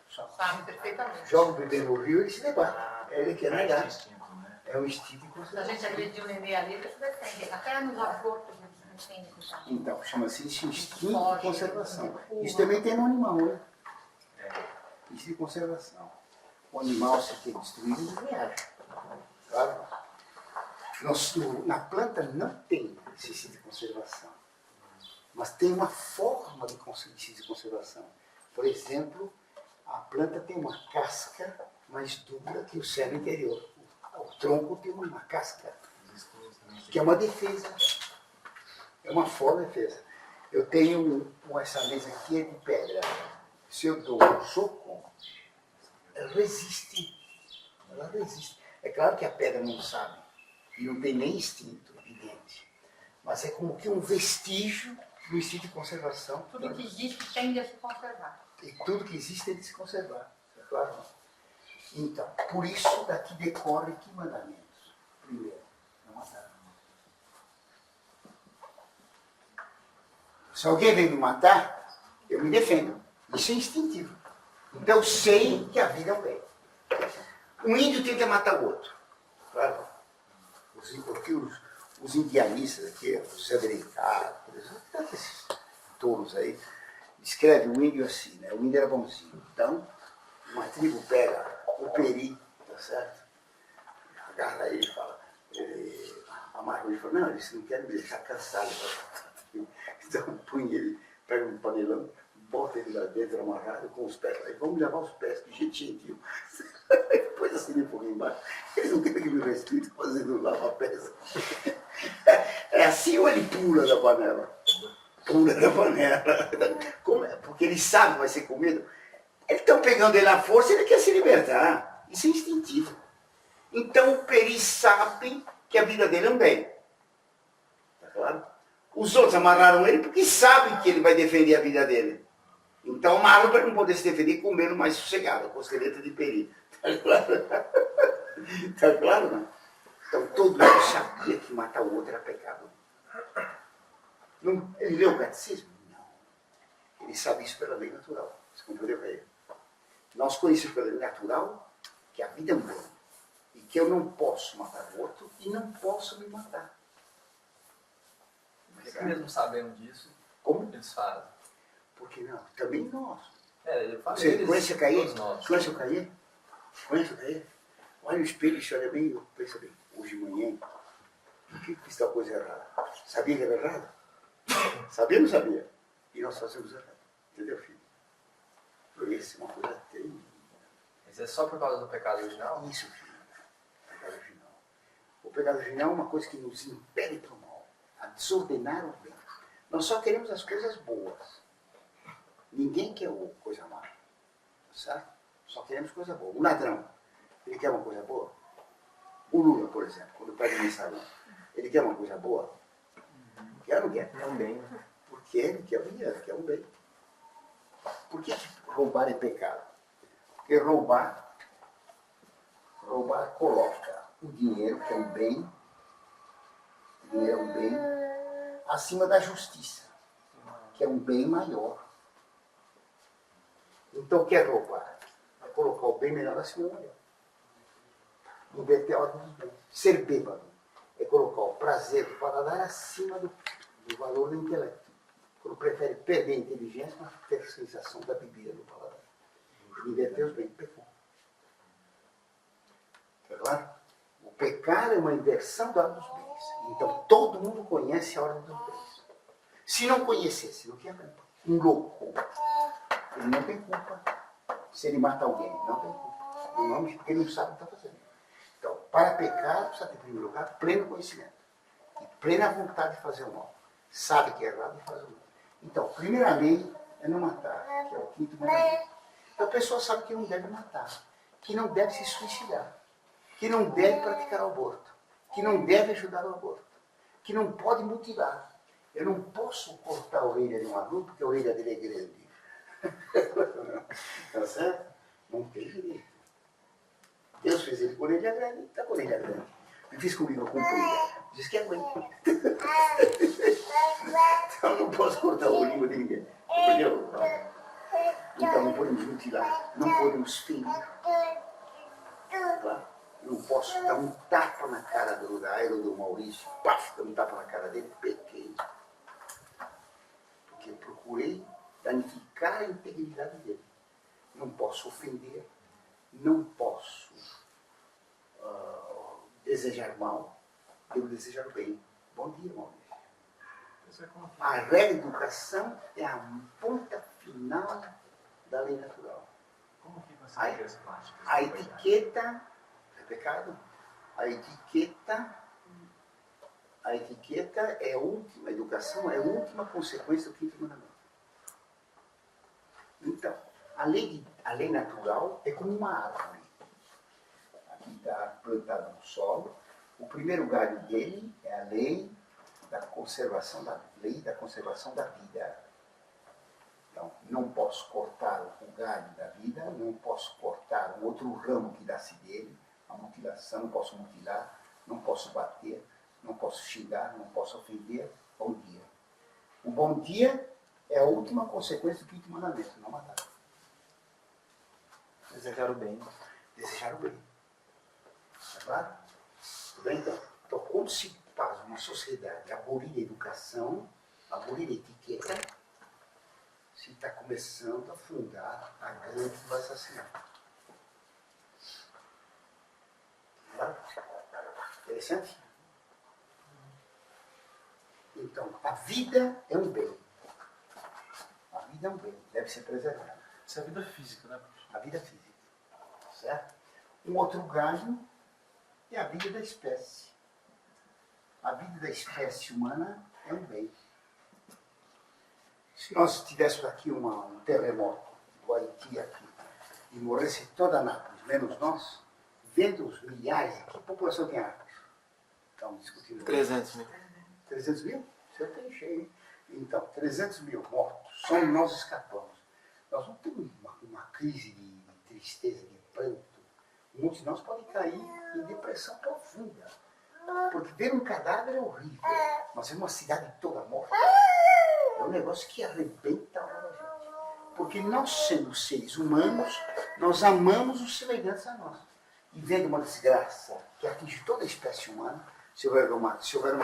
Sabe perfeitamente. Joga o bebê no rio e ele se debate. Ele quer negar. Instinto, né? É um instinto de Se a conservação. gente agrediu o nenê ali, ele se defende. Até nos abortos eles defendem. Então, chama-se instinto de conservação. Isso também tem no animal, né? Instinto de conservação. O animal, se quer destruir, ele reage. Claro. Na planta não tem esse instinto de conservação. Mas tem uma forma de instinto de conservação. Por exemplo, a planta tem uma casca mais dura que o cérebro interior. O tronco tem uma casca, que é uma defesa. É uma forma de defesa. Eu tenho essa mesa aqui é de pedra. Se eu dou um soco, ela resiste. Ela resiste. É claro que a pedra não sabe. E não tem nem instinto, evidente. Mas é como que um vestígio do instinto de conservação. Tudo que existe tende a se conservar. E tudo que existe tem de se conservar. É claro. Então, por isso daqui decorre que mandamentos? Primeiro, não matar. Se alguém vem me matar, eu me defendo. Isso é instintivo. Então eu sei que a vida é um bem. Um índio tenta matar o outro. Claro. Porque os indianistas aqui, os Zé Brincar, esses touros aí, escreve o índio assim, né? O índio era bonzinho. Então, uma tribo pega o peri, tá certo? Agarra ele e fala, amarra ele e fala, não, eles não querem me deixar cansado. Então põe ele, pega um panelão, bota ele lá dentro amarrado com os pés, aí vamos levar os pés, que jeito gentil. Depois assim ele põe embaixo. Eles não querem que me respeite fazendo lava-pés. É assim ou ele pula da panela? Pula da panela. Porque ele sabe que vai ser comido. Eles estão pegando ele à força e ele quer se libertar. Isso é instintivo. Então o peri sabe que a vida dele é um bem. Tá claro? Os outros amarraram ele porque sabem que ele vai defender a vida dele. Então amarram para ele não poder se defender e comer mais sossegado, a costeleta de peri. Tá claro? Tá claro, não? Então todo mundo sabia que matar o outro era pecado. Não, ele leu o catecismo? Não. Ele sabe isso pela lei natural. Você compreendeu para ele? Nós conhecemos pela lei natural que a vida é um bem. E que eu não posso matar o outro e não posso me matar. Mas mesmo sabendo disso, Como? eles fazem. Porque não? Também nós. Eu falei, Você eles, conhece o Caê? todos nós. Conhece o Caê? Conhece o Caê? Olha no espelho e olha bem, pensa bem. Hoje de manhã, por que fiz tal coisa errada? Sabia que era errado? Sabia ou não sabia? E nós fazemos errado. Entendeu, filho? Isso é uma coisa terrível. Mas é só por causa do pecado original? Isso, filho. O pecado original. O pecado original é uma coisa que nos impele para o mal, a desordenar o bem. Nós só queremos as coisas boas. Ninguém quer coisa má. Certo? Só queremos coisa boa. O ladrão, ele quer uma coisa boa? O Lula, por exemplo, quando pede mensalão, ele quer uma coisa boa? Quer ou não quer? É um bem, né? Porque ele quer o dinheiro, quer um bem. Por que roubar é pecado? Porque roubar coloca o dinheiro, que é um bem, acima da justiça, que é um bem maior. Então, quer roubar? Vai colocar o bem menor acima do maior. Inverter a ordem dos bens. Ser bêbado é colocar o prazer do paladar acima do valor do intelecto. Quando prefere perder a inteligência, mas ter a sensação da bebida do paladar. Inverter os bens, pecou. Tá claro? O pecado é uma inversão da ordem dos bens. Então todo mundo conhece a ordem dos bens. Se não conhecesse, não tinha culpa. Um louco, ele não tem culpa. Se ele mata alguém, não tem culpa. Não, porque ele não sabe o que está fazendo. Então, para pecar, precisa ter, em primeiro lugar, pleno conhecimento. e plena vontade de fazer o mal. Sabe que é errado e faz o mal. Então, a primeira lei é não matar, que é o quinto mandamento. Então a pessoa sabe que não deve matar, que não deve se suicidar, que não deve praticar aborto, que não deve ajudar o aborto, que não pode mutilar. Eu não posso cortar a orelha de um adulto porque a orelha dele é grande. Tá certo? Não tem direito. Deus fez ele com orelha grande, está com orelha grande. Me fiz comigo com comprida. Diz que aguenta. Então não posso cortar o olhinho de ninguém. Entendeu? Então não podemos mutilar, não podemos ferir. Claro. Não posso dar um tapa na cara do Dairo, do Maurício, paf, dar um tapa na cara dele, pequei. Porque eu procurei danificar a integridade dele. Não posso ofender, não posso desejar mal, devo desejar o bem. Bom dia, Maurício. A regra de educação é a ponta final da lei natural. Como que você vê as práticas? A etiqueta é pecado. A etiqueta é a última, a educação é a última consequência do quinto mandamento. Então, a lei natural é como uma árvore. Aqui está plantado no solo. O primeiro galho dele é a lei da conservação da vida. Então, não posso cortar o galho da vida, não posso cortar o outro ramo que nasce dele, a mutilação, não posso mutilar, não posso bater, não posso xingar, não posso ofender. Bom dia. O bom dia é a última consequência do quinto mandamento, não matar. Desejar o bem. Desejar o bem. Tá claro? Tudo bem? Então, quando se faz uma sociedade abolir a educação, abolir a etiqueta, se está começando a fundar a grande que vai assassinar. Claro? Interessante? Então, a vida é um bem. A vida é um bem, deve ser preservada. Isso é a vida física, né, professor? A vida física. Certo? Um outro galho é a vida da espécie. A vida da espécie humana é um bem. Se nós tivéssemos aqui um terremoto do Haiti aqui, e morresse toda a Nápoles, menos nós, vendo os milhares, que população tem Nápoles? Estamos discutindo. 300 mil. 300 mil? Você tem cheio. Então, 300 mil mortos, só nós escapamos. Nós não temos uma crise de tristeza, de pranto. Muitos de nós podem cair em depressão profunda. Porque ver um cadáver é horrível. Mas ver uma cidade toda morta é um negócio que arrebenta a alma da gente. Porque nós, sendo seres humanos, nós amamos os semelhantes a nós. E vendo uma desgraça que atinge toda a espécie humana, se houver uma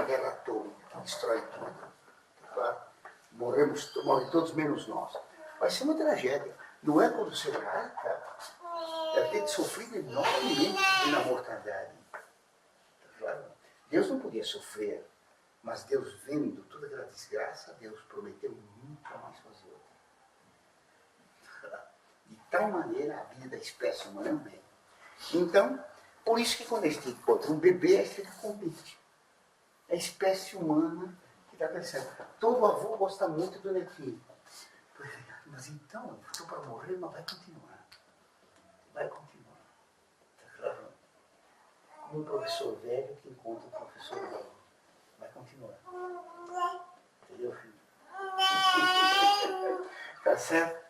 guerra atômica que destrói tudo, claro, morrem todos menos nós. Vai ser uma tragédia. Não é quando você vai, cara. Deve ter sofrido enormemente na mortandade. Claro. Deus não podia sofrer, mas Deus, vendo toda aquela desgraça, Deus prometeu nunca mais fazer outra. De tal maneira, a vida da espécie humana é um bem. Então, por isso que quando a gente encontra um bebê, a gente fica contente. É a espécie humana que está crescendo. Todo avô gosta muito do netinho. Mas então, eu estou para morrer, mas vai continuar. Vai continuar. Está claro? Como um professor velho que encontra um professor novo. Vai continuar. Entendeu, filho? Tá certo?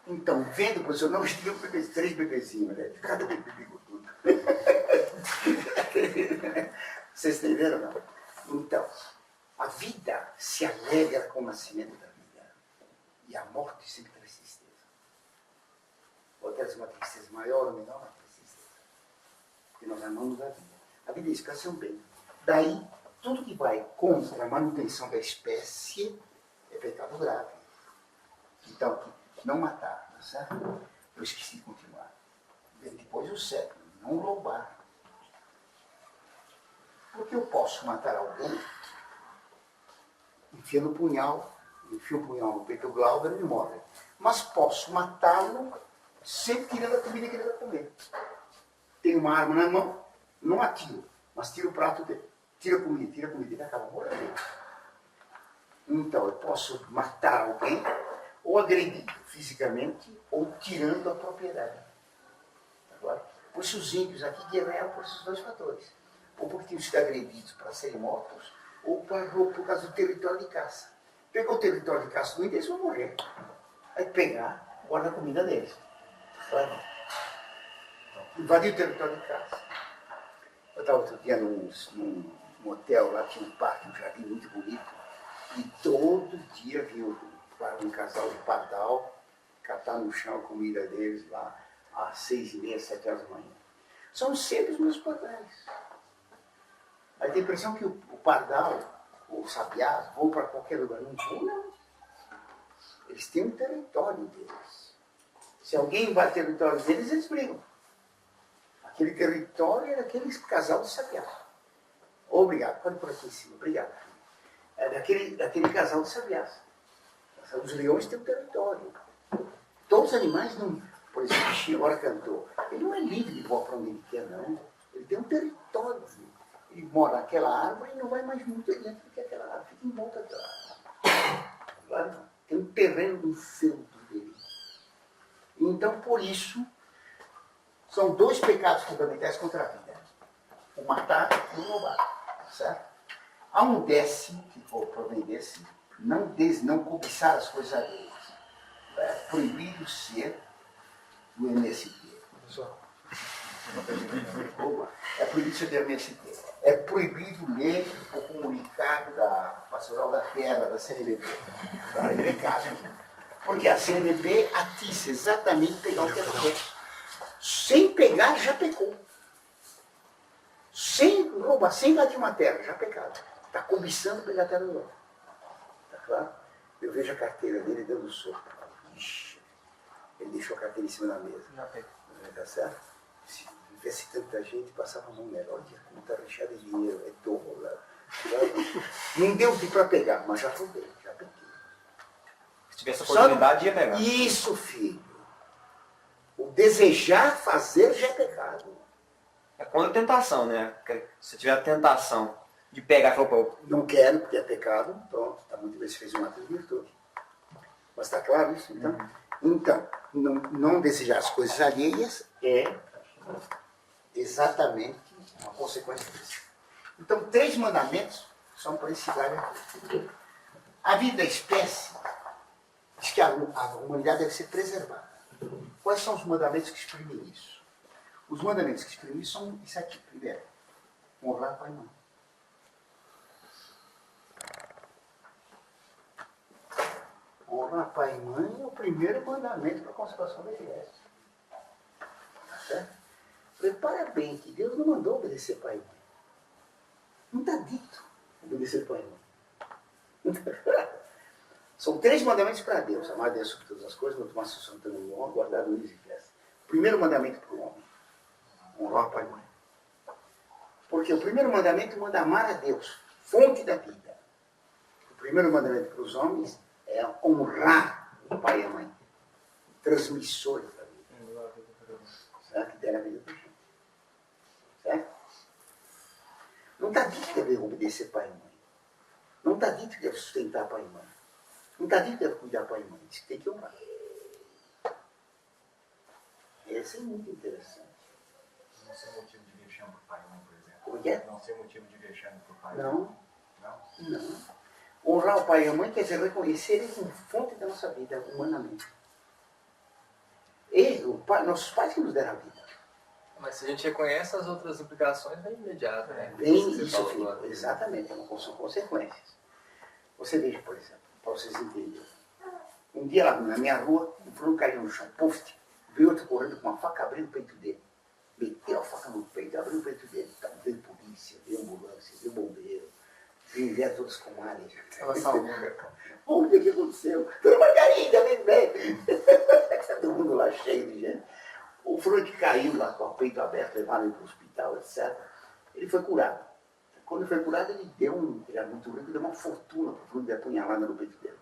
Então, vendo o professor, não, tive 3 bebezinhos, né? Cada bebê pegou tudo. Vocês entenderam, não? Então, a vida se alegra com o nascimento da vida. E a morte sempre traz tristeza. Pode trazer uma tristeza maior ou menor, mas traz tristeza. Porque nós amamos a vida. A vida e a espécie é um bem. Daí, tudo que vai contra a manutenção da espécie é pecado grave. Então, não matar, tá certo? Eu esqueci de continuar. Depois o século, não roubar. Porque eu posso matar alguém enfiando o punhal, enfio o punhal no peito do Glauber e ele morre. Mas posso matá-lo sempre tirando a comida que ele vai comer. Tenho uma arma na mão, não atiro, mas tiro o prato dele. tira comida, ele acaba morrendo. Então, eu posso matar alguém, ou agredir fisicamente, ou tirando a propriedade. Agora, por isso os índios aqui guerreiam por esses dois fatores. Ou porque tinham sido agredidos para serem mortos, ou por causa do território de caça. Pegou o território de caça do índio, eles vão morrer. Aí pegar, guarda a comida deles. Invadiu o território de caça. Eu estava outro dia num hotel, lá tinha um parque, um jardim muito bonito, e todo dia vinha um casal de pardal catar no chão a comida deles lá, às 6h30, 7 horas da manhã. São sempre os meus pardais. Aí tem a impressão que o pardal, os sabiás, vão para qualquer lugar. Não vão, não. Eles têm um território deles. Se alguém invade o território deles, eles brigam. Aquele território é daquele casal de sabiás. Obrigado, pode por aqui em cima, obrigado. É daquele casal de sabiás. Os leões têm um território. Todos os animais não. Por exemplo, o bichinho agora cantou. Ele não é livre de voar para onde ele quer, não. Ele tem um território. Ele mora naquela árvore e não vai mais muito adiante do que aquela árvore. Fica em volta daquela árvore. Claro, tem um terreno no centro dele. Então, por isso, são dois pecados fundamentais contra a vida. O matar e o roubar. Certo? Há um décimo, que provém desse, não cobiçar as coisas alheias. É proibido ser do MST. É proibido ser do MST. É proibido ler o comunicado da Pastoral da Terra, da CNBB. É pecado. Porque a CNBB atiça exatamente pegar o que ela quer. Sem pegar, já pecou. Sem roubar, sem invadir uma terra, já pecado. Está cobiçando pegar a terra do outro. Está claro? Eu vejo a carteira dele dando soco. Ixi, ele deixou a carteira em cima da mesa. Já pegou. Tá certo? Se tivesse tanta gente, passava a mão melhor. Olha como está recheado de dinheiro, é dólar. Não deu para pegar, mas já roubei, já peguei. Se tivesse oportunidade, ia pegar. Isso, filho. O desejar fazer já é pecado. É quando a tentação, né? Se tiver a tentação de pegar, falou, Não quero, porque é pecado, pronto, está muito bem, se fez um ato de virtude. Mas está claro isso, então? Então, não desejar as coisas alheias é exatamente uma consequência disso. Então, 3 mandamentos são para esse galho. A vida da espécie diz que a humanidade deve ser preservada. Quais são os mandamentos que exprimem isso? Os mandamentos que exprimem isso são isso aqui. Primeiro, honrar pai e mãe. Honrar pai e mãe é o primeiro mandamento para a conservação da igreja. Tá certo? Repara bem que Deus não mandou obedecer pai e mãe. Não está dito obedecer pai e mãe. São 3 mandamentos para Deus. Amar a Deus sobre todas as coisas, não tomar seu santo nome, honra, guardar luz e festa. Primeiro mandamento para o homem. Honrar pai e mãe. Porque o primeiro mandamento manda amar a Deus, fonte da vida. O primeiro mandamento para os homens é honrar o pai e a mãe. Transmissores da vida. Certo? Que deram a vida para a gente. Certo? Não está dito que deve obedecer pai e mãe. Não está dito que deve sustentar pai e mãe. Não está dito que deve cuidar pai e mãe. Diz que tem que honrar. Esse é muito interessante. Não ser motivo de vexame para o pai e mãe, por exemplo. Como que é? Não ser motivo de vexame para o pai e Não. mãe. Não? Não. Honrar o pai e a mãe quer dizer reconhecer eles como fonte da nossa vida, humanamente. Nossos pais que nos deram a vida. Mas se a gente reconhece as outras implicações, é imediato, né? Bem, Você isso, falou filho, agora. exatamente, são consequências. Você veja, por exemplo, para vocês entenderem. Um dia lá na minha rua, um fulano caiu no chão, puf, veio outro correndo com uma faca, abriu o peito dele. Meteu a faca no peito, abriu o peito dele. Então, veio polícia, veio ambulância, veio bombeiro, veio todos com malha. Ela salvou. O que aconteceu? Dona Margarida, vem. Todo mundo lá cheio de gente. O fulano que caiu lá com o peito aberto, levaram ele para o hospital, etc. Ele foi curado. Quando ele foi curado, ele era muito rico, deu uma fortuna para o fulano de apunhalada no peito dele.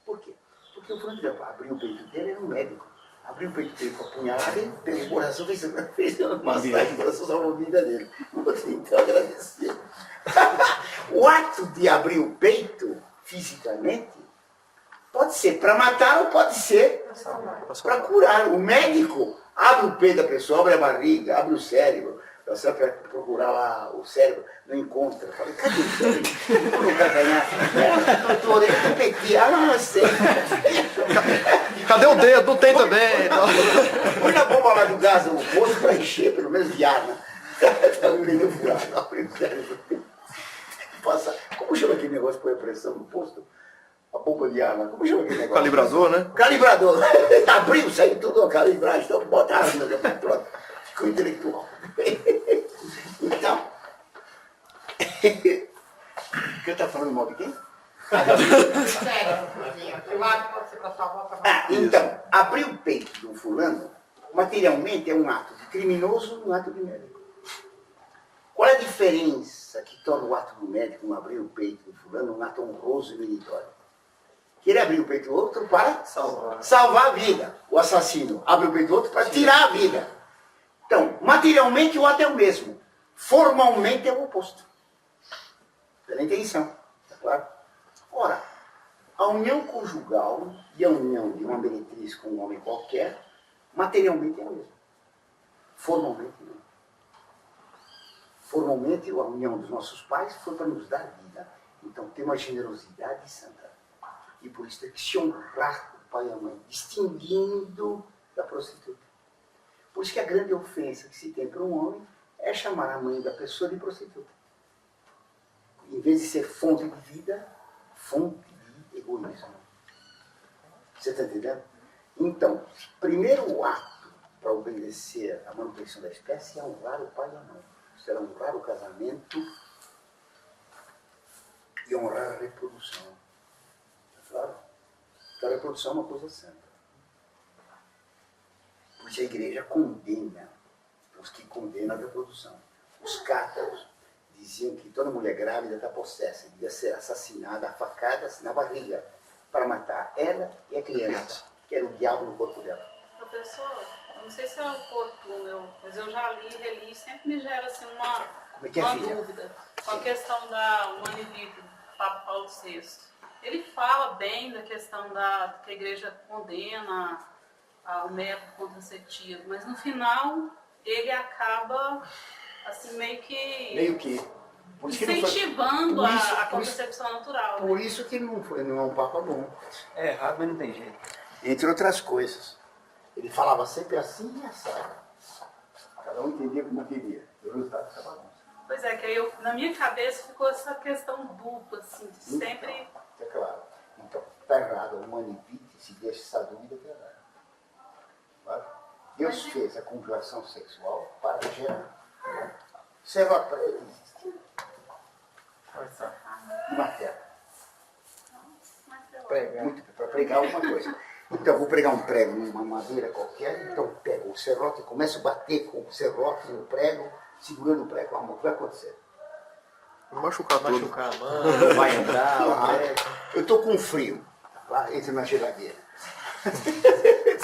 Por quê? Porque o fulano de abriu o peito dele, era um médico. Abriu o peito dele com a punhalada, ele pegou o coração, fez uma massagem, o coração salvou a vida dele. então agradecer. O ato de abrir o peito, fisicamente, pode ser para matar ou pode ser para curar. O médico abre o peito da pessoa, abre a barriga, abre o cérebro. Você vai procurar lá o cérebro, não encontra. Fala, cadê o cérebro? No calcanhar. Doutor, ele tem PT. Ah, não sei. Cadê o dedo? Não tem também. Põe na bomba lá do gás no posto para encher, pelo menos de ar, né? Tá um pneu furado, abre o cérebro. Passa. Como chama aquele negócio que põe a pressão no posto? A bomba de ar lá. Como chama aquele negócio? Calibrador, né? Calibrador. Abriu, saiu tudo a calibragem, então botaram no meu pronto. Ficou intelectual. Então, que eu estava falando mal de quem? Então, abrir o peito do fulano, materialmente é um ato de criminoso e um ato de médico. Qual é a diferença que torna o ato do médico, um abrir o peito do fulano, um ato honroso e meritório? Que ele abriu o peito do outro para salvar a vida. O assassino abre o peito do outro para tirar a vida. Então, materialmente o ato é o mesmo. Formalmente é o oposto. Pela intenção. Está claro? Ora, a união conjugal e a união de uma meretriz com um homem qualquer, materialmente é o mesmo. Formalmente não. Formalmente, a união dos nossos pais foi para nos dar vida. Então, tem uma generosidade santa. E por isso tem que se honrar o pai e a mãe, distinguindo da prostituta. Por isso que a grande ofensa que se tem para um homem é chamar a mãe da pessoa de prostituta. Em vez de ser fonte de vida, fonte de egoísmo. Você está entendendo? Então, primeiro ato para obedecer à manutenção da espécie é honrar o pai e a mãe. Isso é honrar o casamento e honrar a reprodução. Está claro? Então a reprodução é uma coisa santa. Por isso a igreja condena os que condenam a reprodução. Os cátaros diziam que toda mulher grávida está possessa, devia ser assassinada a facadas na barriga para matar ela e a criança, que era o diabo no corpo dela. Professor, eu não sei se é oportuno, mas eu já li e reli, sempre me gera assim, uma filha? dúvida com a questão da Humanae Vitae, do Papa Paulo VI. Ele fala bem da questão que a igreja condena o método contraceptivo, mas no final ele acaba assim meio que Por isso que não foi- incentivando por isso- a por isso- contracepção natural. Por isso que não é um papa bom. É errado, mas não tem jeito. Entre outras coisas. Ele falava sempre assim e assado. Cada um entendia como queria. O resultado dessa bagunça. Pois é, que aí na minha cabeça ficou essa questão dupla, assim, de sempre... É claro. Então, está errado. A Humanae Vitae, se deixa essa dúvida, está errado. Claro? Deus fez a conjugação sexual para gerar. Será para que existe? Uma terra. Para pregar alguma coisa. Então, eu vou pregar um prego numa madeira qualquer, então pego o serrote e começo a bater com o serrote no prego, segurando o prego, o que vai acontecer? Machucar tudo. Machucar a mão, vai entrar, Eu estou com frio, lá entra na geladeira.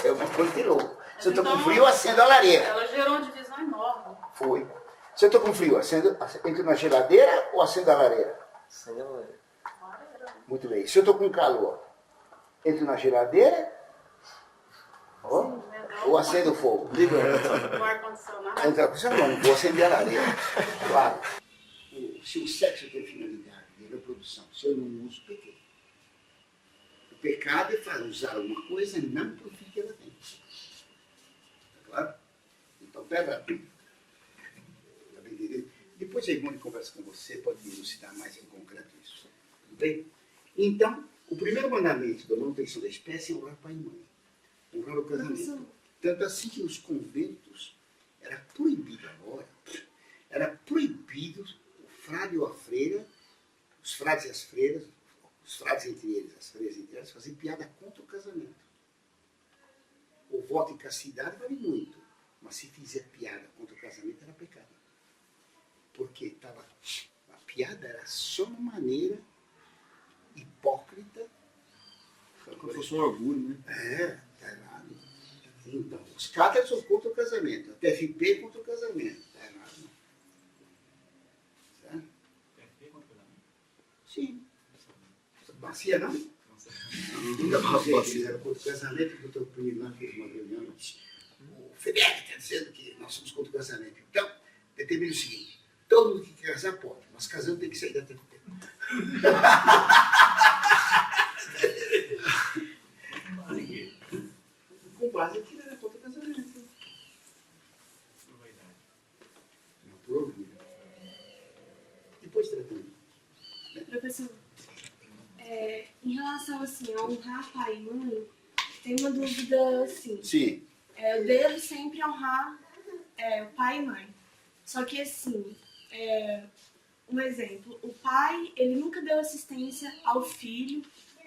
É uma coisa de louco. Se eu estou com frio, eu acendo a lareira. Ela gerou uma divisão enorme. Foi. Se eu estou com frio, entro na geladeira ou acendo a lareira? Muito bem. Se eu estou com calor, entro na geladeira ou acendo o fogo? O ar-condicionado. Entra não vou acender a lareira. Claro. Se o sexo tem finalidade de reprodução, se eu não uso, pequei. O pecado é usar alguma coisa não para o fim que ela tem. Está claro? Então, pega. Depois a Ivone conversa com você, pode elucidar mais em concreto isso. Tudo bem? Então, o primeiro mandamento da manutenção da espécie é honrar pai e mãe. Honrar o casamento. Tanto assim que nos conventos era proibido agora, era proibido o frade ou a freira, os frades e as freiras, os frades entre eles, as freiras entre elas, fazer piada contra o casamento. O voto em castidade vale muito, mas se fizer piada contra o casamento era pecado. Porque a piada era só uma maneira hipócrita. Como se fosse um orgulho, né? Tá errado. Então, os cátaros são contra o casamento, a TFP contra o casamento. Tá errado. bacia, não? Nunca passei, fizeram contra o casamento, que o teu primo lá fez uma reunião e disse, o FEBEC está dizendo que nós somos contra o casamento. Então, determina o seguinte, todo mundo que quer casar pode, mas casando tem que sair da tempo. Com base aqui, era contra o casamento. Não, por orgulho. Depois tratando. Professor, em relação assim, a honrar pai e mãe, tem uma dúvida assim. Sim. Eu devo sempre honrar o pai e mãe. Só que assim, um exemplo, o pai, ele nunca deu assistência ao filho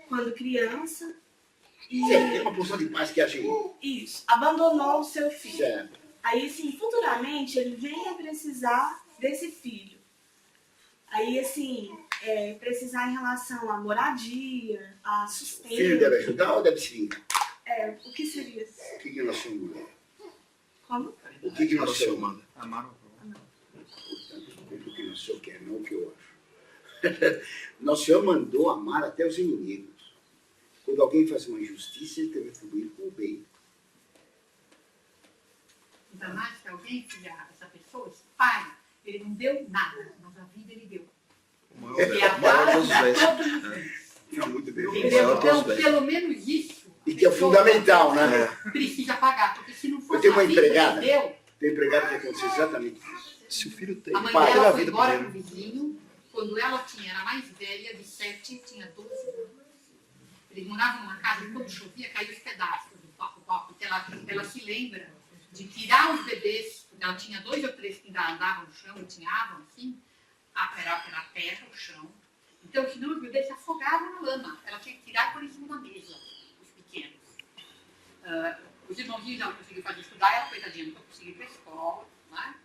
quando criança. E Tem uma porção de pais que acham isso, abandonou o seu filho. certo. Aí, assim, futuramente ele vem a precisar desse filho. Aí, assim, precisar em relação à moradia, a O sustento. filho deve ajudar ou deve se vingar? O que seria? O que nós somos? Como? O que nós somos? Amar o Portanto, o que nós somos quer, não o que eu acho. Nosso Senhor mandou amar até os inimigos. Quando alguém faz uma injustiça, ele deve retribuir com o bem. Ainda mais que alguém que essa pessoa, esse pai, ele não deu nada, mas a vida ele deu. maior E a maior casa dos para dez. todo mundo. Não, muito bem. Entendeu? Então, pelo menos isso. E que é fundamental, né? Precisa pagar, porque se não Eu fosse tenho uma a vida empregada. que deu, Tem empregado que aconteceu exatamente isso. Se o filho tem, a mãe pai, dela pela foi vida embora primeiro. pro vizinho, quando ela era mais velha, de 7, tinha 12 anos. Eles moravam numa casa e quando chovia, caía os pedaços do papo, porque ela se lembra de tirar os bebês, porque ela tinha 2 ou 3 que ainda andavam no chão, entinhavam assim, era terra, o chão. Então, senão os bebês se afogavam na lama. Ela tinha que tirar e pôr em cima da mesa, os pequenos. Os irmãozinhos não conseguiam fazer estudar, ela, coitadinha, nunca conseguiu ir para a escola, né?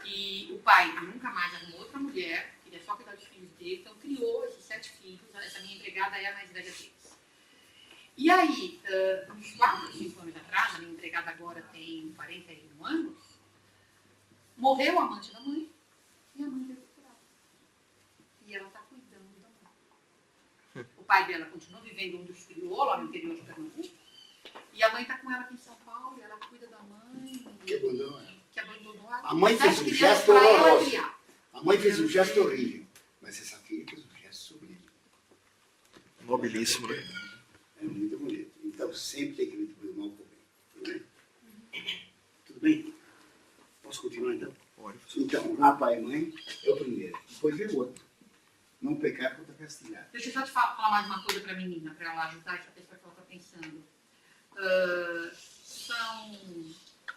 E o pai nunca mais arrumou outra mulher, queria só cuidar dos filhos dele, então criou esses 7 filhos. Essa minha empregada é a mais velha deles. E aí, uns 4 ou 5 anos atrás, a minha empregada agora tem 41 anos, morreu a amante da mãe e a mãe veio procurar. E ela está cuidando da mãe. O pai dela continua vivendo onde os criou, lá no interior de Pernambuco, e a mãe está com ela aqui em São Paulo, e ela cuida da mãe. Que abandonou ela. Que abandonou ela. A mãe fez um crianças gesto pra ela horroroso. criar. A mãe fez um gesto horrível. Mas essa filha fez um gesto sublime. Nobilíssimo, né? É muito bonito. Então sempre tem que retribuir o mal com o bem. Tudo bem? Tudo bem? Posso continuar então? Pode. Então, honrar pai e mãe é o primeiro. Depois vem o outro. Não pecar contra castigar. Deixa eu só te falar mais uma coisa para a menina, para ela ajudar essa pessoa que ela está pensando.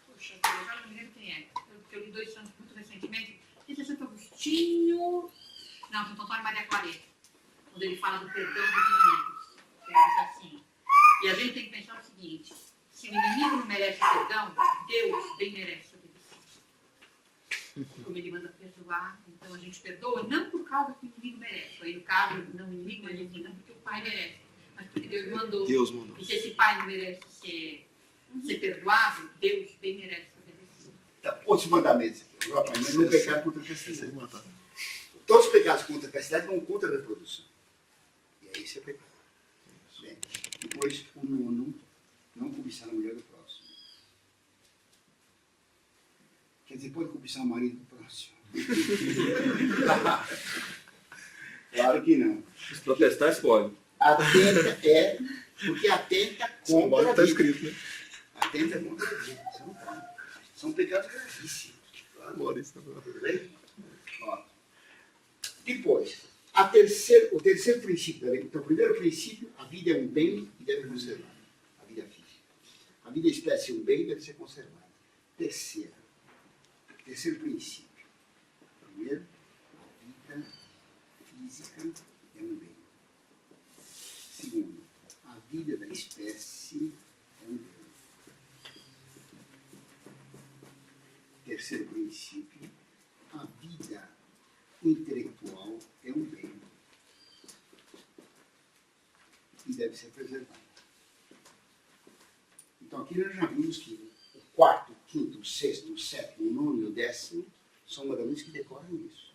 Poxa, eu já não me lembro quem é. Eu li 2 santos muito recentemente. Esse é Santo Agostinho. Não, Santo Antônio Maria Claret. Quando ele fala do perdão dos inimigos. Ele diz assim. E a gente tem que pensar o seguinte: se o inimigo não merece perdão, Deus bem merece obedecer. Como ele manda perdoar, então a gente perdoa, não por causa que o inimigo merece. Aí no caso, não o inimigo, mas ele diz, não porque o pai merece, mas porque Deus mandou. Deus mandou. E se esse pai não merece ser perdoado, Deus bem merece obedecer. Tá, outros mandamentos aqui. Honrar pai e mãe, não pecar contra Sem castigar. matar. Todos os pecados contra a castidade vão contra a reprodução. E aí isso é pecado. Bem, depois, o 9, não cobiçar a mulher do próximo. Quer dizer, pode cobiçar o marido do próximo. Claro que não. Os protestantes podem. Atenta porque atenta São contra a está vida. escrito, né? Atenta contra a vida. Você não pode. São pecados gravíssimos. Claro. Bora, isso. Tudo bem? Ó. Depois, o terceiro princípio da lei. Então, o primeiro princípio, a vida é um bem e deve ser conservada. A vida física. A vida espécie é um bem e deve ser conservada. Terceiro princípio. Primeiro, a vida física é um bem. Segundo, a vida da espécie é um bem. Terceiro princípio, a vida intelectual é um bem e deve ser preservada. Então aqui nós já vimos que o 4º, 5º, 6º, 7º, o 9º e o 10º são mandamentos que decoram isso.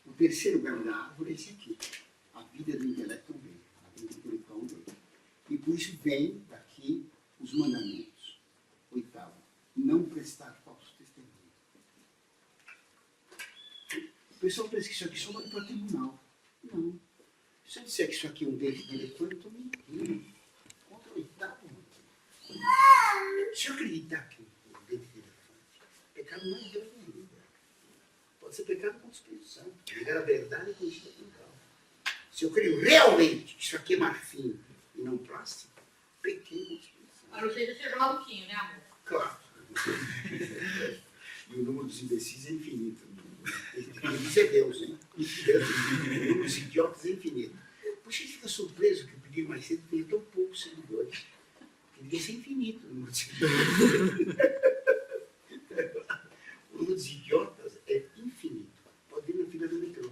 O terceiro galho da árvore é esse aqui. A vida do intelecto é um bem. A tem que conectar um deles. E por isso vem daqui os mandamentos. Oitavo, não prestar falso testemunho. O pessoal pensa que isso aqui só vale para tribunal. Não. Se eu disser que isso aqui é um dente de elefante, eu estou mentindo. Contra o oitavo. Se eu acreditar que um dente de elefante é pecado mais grave ainda. Pode ser pecado contra o Espírito Santo. Negar a verdade é conhecida como tal. Se eu creio realmente que isso aqui é marfim e não plástico, pequei contra o Espírito Santo. Para você seja maluquinho, né, amor? Claro. E o número dos imbecis é infinito. Isso é Deus, hein? O número dos idiotas é infinito. Puxa, ele fica surpreso que eu pedi mais cedo tem tão poucos seguidores. Ele devia ser infinito o número de seguidores. O número dos idiotas é infinito. Pode ir na fila do metrô.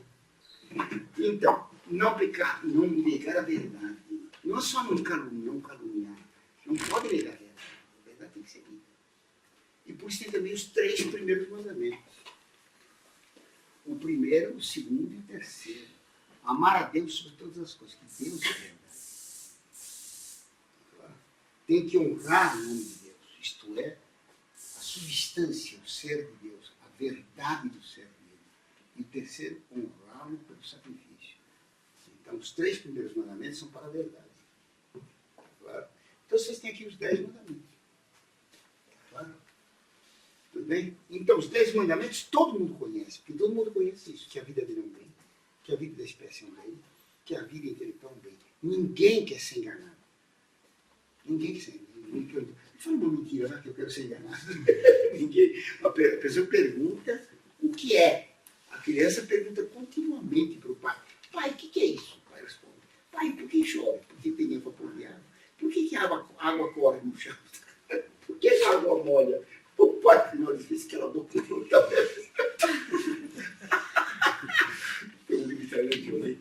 Então, não pecar, não negar a verdade. Não é só não caluniar. Não pode negar a verdade. A verdade tem que ser dita. E por isso tem também os 3 primeiros mandamentos. O primeiro, o segundo e o terceiro. Amar a Deus sobre todas as coisas, que Deus é verdade. Tem que honrar o nome de Deus, isto é, a substância, o ser de Deus, a verdade do ser dele. E o terceiro, honrá-lo pelo sacrifício. Então, os 3 primeiros mandamentos são para a verdade. Claro? Então, vocês têm aqui os 10 mandamentos. Claro? Tudo bem? Então, os 10 mandamentos todo mundo conhece, porque todo mundo conhece isso, que a vida dele é um bem, que a vida da espécie é um bem, que a vida intelectual é um bem. Ninguém quer ser enganado. Ninguém quer ser enganado. Fala uma mentira lá que eu quero ser enganado. Ninguém. A pessoa pergunta o que é. A criança pergunta continuamente para o pai. Pai, o que é isso? O pai responde. Pai, por que chove? Por que tem vapor de água? Por que a água corre no chão? Por que a água molha? O pai, afinal, diz que ela botou outra vez. Tem um livro italiano que eu li.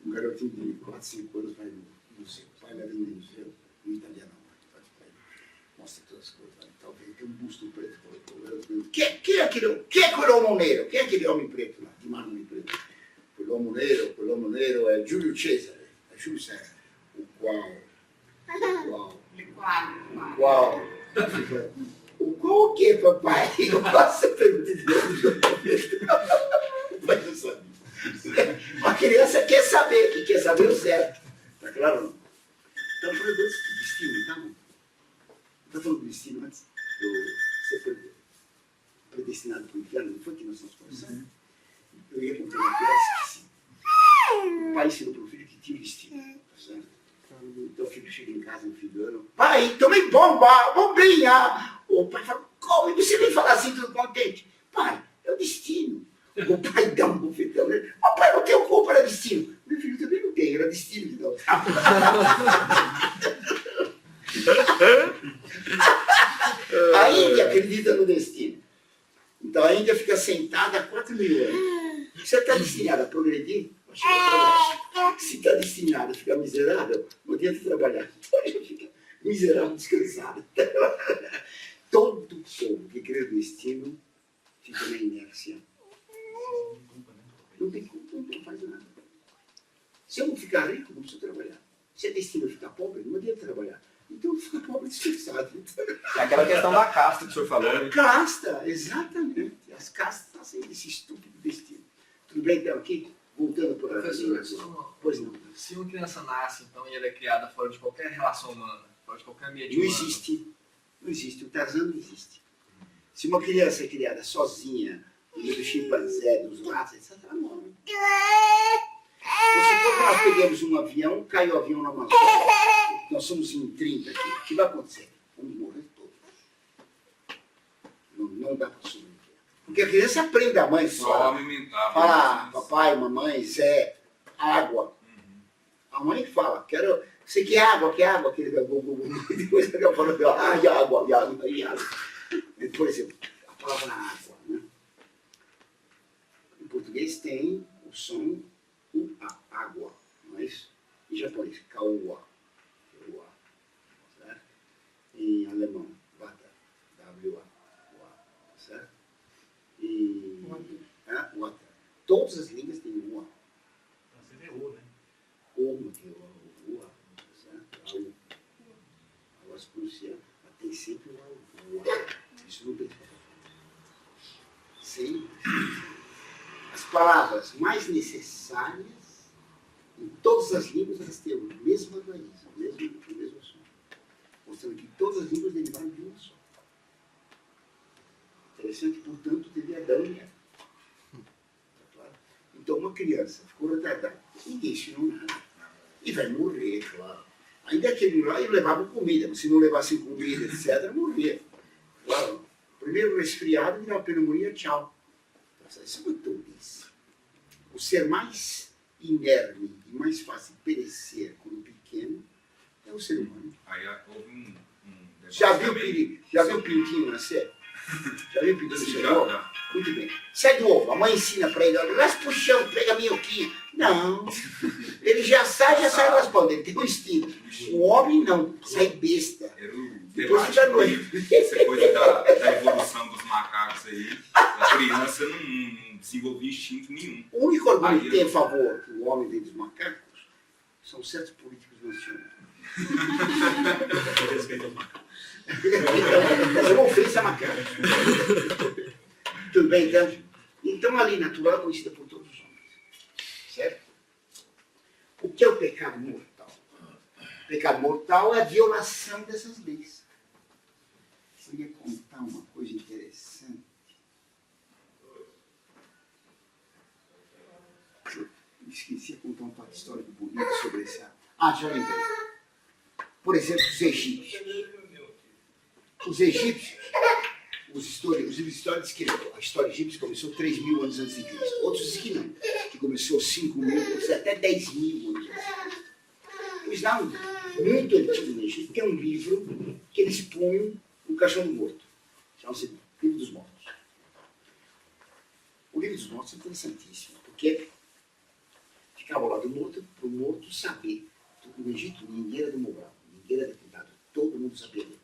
Um garotinho de 4, 5 anos vai no museu. O pai leva ele no museu, no italiano, mostra todas as coisas. Talvez tem um busto preto. Quem é aquele homem negro? Quem é aquele homem preto lá, de mármore preto? Aquele homem negro é Júlio César. É Júlio César. O qual o que, papai? Eu faço a pergunta de Deus. O pai não sabe. A criança quer saber, que quer saber o certo. Tá claro? Então, eu falei do destino, tá bom? Está falando do destino antes? Você foi predestinado para o inferno, não foi que nós estamos conversando? Eu ia contar uma coisa, esqueci. O pai ensinou para o filho que tinha destino, tá certo? Então o filho chega em casa no fim do ano, pai, tomei bombinha! O pai fala, como? Você vem falar assim tudo contente? Pai, é o destino. O pai dá um bofetão nele, pai, não tenho culpa, era destino. Meu filho também não tem, era destino que não. A Índia acredita no destino. Então a Índia fica sentada há 4.000 anos. Você está destinado a progredir? Se está destinado a ficar miserável, não adianta trabalhar. Fica miserável, descansado. Todo povo que crê no destino fica na inércia. Não tem culpa, não faz nada. Se eu não ficar rico, não preciso trabalhar. Se é destino a ficar pobre, não adianta trabalhar. Então fica pobre descansado. É aquela questão da casta que o senhor falou, né? Casta, exatamente. As castas estão sendo esse estúpido destino. Tudo bem, então, aqui? Voltando para Professor, pois não. se uma criança nasce, então, e ela é criada fora de qualquer relação humana, fora de qualquer ambiente Não humano... existe. Não existe. O Tarzan não existe. Se uma criança é criada sozinha, no meio do chimpanzé, dos ratos, etc., ela morre. Você, quando nós pegamos um avião, cai o avião na Amazônia. Nós somos em 30 aqui. O que vai acontecer? Vamos morrer todos. Não dá para sobreviver. Porque a criança aprende a mãe só. Fala, papai, mamãe, Zé, água. A mãe fala, você quer água, quer água? Depois ela fala, água. Por exemplo, a palavra água, né? Em português tem o som U-A, água, não é isso? Em japonês, kaua, certo? Em alemão, water, W-A, certo? E water. Todas as línguas têm U-A. Você vê o, né? O, palavras mais necessárias, em todas as línguas, elas têm a mesma raiz, o mesmo som. Mostrando que todas as línguas derivaram de uma só. Interessante, portanto, teve Adão e Eva. Tá claro? Então, uma criança ficou retardada, ninguém ensinou nada. E vai morrer, claro. Ainda que ele lá e levava comida, mas se não levasse comida, etc., morria. Claro, primeiro resfriado, virava pneumonia, tchau. Isso é uma tolice. O ser mais inerme e mais fácil de perecer quando pequeno é o ser humano. Aí houve um Já viu o pintinho nascer? Já viu o pintinho nascer? Já. Muito bem. Sai do ovo, a mãe ensina para ele, raspa o chão, pega a minhoquinha. Não. Ele já sai raspando, ele tem um instinto. O homem não, sai besta. Era o Depois debate, fica noite. essa coisa da evolução dos macacos aí. A criança não desenvolvia instinto nenhum. O único argumento que tem a favor que o homem vem dos macacos são certos políticos nacionais. Mas é uma ofensa a macacos. Tudo bem, então? Então a lei natural é conhecida por todos os homens. Certo? O que é o pecado mortal? O pecado mortal é a violação dessas leis. Eu ia contar uma coisa interessante. Eu esqueci de contar um fato histórico bonito sobre essa. Já lembrei. Por exemplo, os egípcios. Os egípcios, os livros de história dizem que a história egípcia começou 3.000 anos antes de Cristo. Outros dizem que não, que começou 5.000, outros até 10.000 anos antes de Cristo. Pois lá, muito antigo no Egito, tem um livro que eles punham no caixão do morto. Chama-se Livro dos Mortos. O Livro dos Mortos é interessantíssimo, porque ficava lá do morto, para o morto saber. No Egito, ninguém era do moral, ninguém era deputado, todo mundo sabia ler.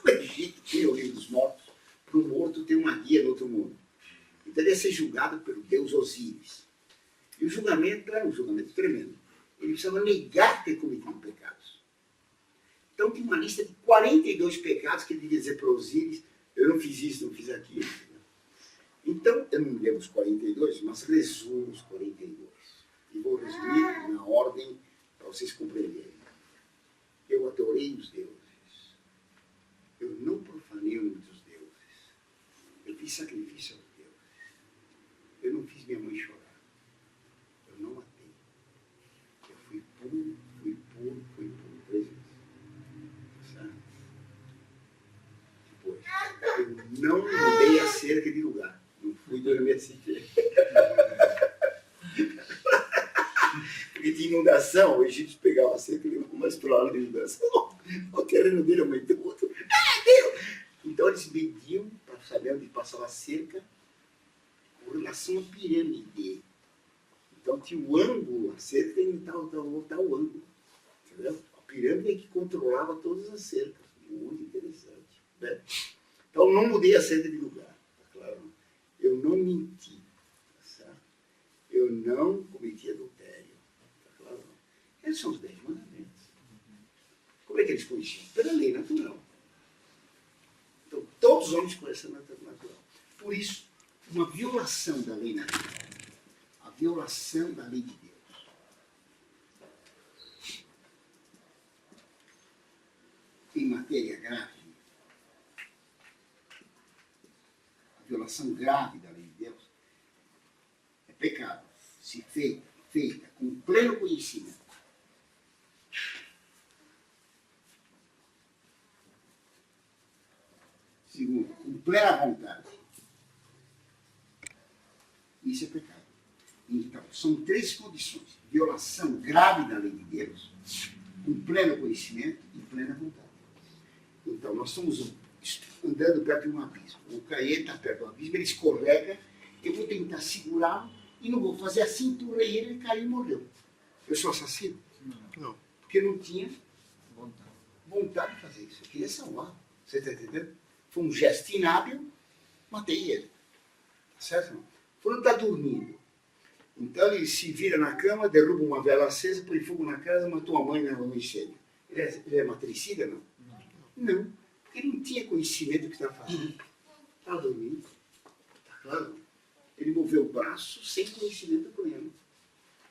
No Egito tinha o Livro dos Mortos, para o morto ter uma guia no outro mundo. Então ele ia ser julgado pelo deus Osíris. E o julgamento era um julgamento tremendo. Ele precisava negar ter cometido pecados. Então tinha uma lista de 42 pecados que ele devia dizer para Osíris, eu não fiz isso, não fiz aquilo. Então, eu não me lembro os 42, mas resumo os 42. E vou resumir na ordem para vocês compreenderem. Eu adorei os deuses. Eu não profanei o nome dos deuses. Eu fiz sacrifício aos deuses. Eu não fiz minha mãe chorar. Eu não matei. Eu fui puro 3 vezes. Sabe? Depois, eu não mudei a cerca de lugar. Não fui dormir assim. Porque tinha inundação, o egípcio pegava a cerca e levava mais para lá da inundação. O terreno dele aumentou outro. Então eles mediam para saber onde passava a cerca com relação à pirâmide. Então tinha o ângulo, a cerca tem tal ângulo. Entendeu? A pirâmide é que controlava todas as cercas. Muito interessante. Né? Então não mudei a cerca de lugar. Tá claro? Eu não menti. Tá certo? Eu não cometi adultério. Tá claro? Esses são os 10 mandamentos. Como é que eles conheciam? Pela lei natural. Então, todos os homens conhecem a lei natural. Por isso, uma violação da lei natural, a violação da lei de Deus, em matéria grave, a violação grave da lei de Deus, é pecado, se feita com pleno conhecimento. Segundo, com plena vontade. Isso é pecado. Então, são 3 condições. Violação grave da lei de Deus, com pleno conhecimento e plena vontade. Então, nós estamos andando perto de um abismo. O Caê está perto do abismo, ele escorrega, eu vou tentar segurá-lo e não vou fazer a cintura e ele caiu e morreu. Eu sou assassino? Não. Porque eu não tinha vontade de fazer isso. Eu queria salvar. Você está entendendo? Foi um gesto inábil, matei ele. Tá certo? Não? Quando está dormindo, então ele se vira na cama, derruba uma vela acesa, põe fogo na casa, matou a mãe no incêndio. Ele é matricida, não? Não. Porque ele não tinha conhecimento do que estava fazendo. Estava dormindo. Tá claro? Ele moveu o braço sem conhecimento pleno.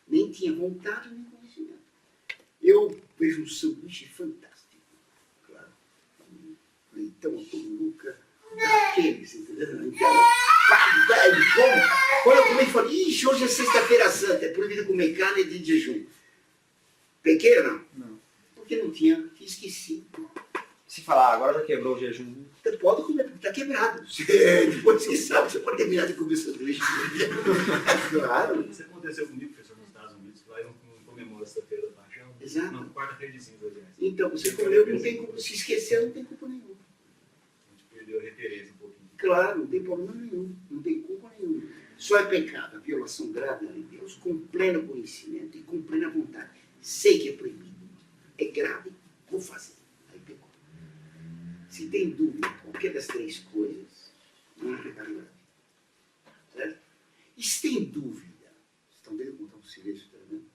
Nem tinha vontade, nem conhecimento. Eu vejo um sanduíche fantástico. Claro. Leitão, Luca, daqueles, entendeu? Então, velho, como? Quando eu comi, falei, ixi, hoje é sexta-feira santa, é proibido comer carne de jejum. Pequei ou não? Não. Porque não tinha, esqueci. Se falar, agora já quebrou o jejum. Você pode comer, porque está quebrado. Depois você sabe, você pode terminar de comer sanduíche. Claro. Isso aconteceu comigo, professor, nos Estados Unidos. Lá não comemora essa feira da paixão. Exato. Não, quarta-feira de cinza, aliás. Então, você comeu, não tem culpa. Se esqueceu, não tem culpa nenhuma. A gente perdeu a referência um pouquinho. Claro, não tem problema nenhum. Não tem culpa nenhuma. Só é pecado a violação grave da lei de Deus, com pleno conhecimento e com plena vontade. Sei que é proibido. É grave, vou fazer. Aí pecou. Se tem dúvida, qualquer das três coisas, não é pecado grave. Certo? E se tem dúvida, vocês estão vendo como está um silêncio tremendo?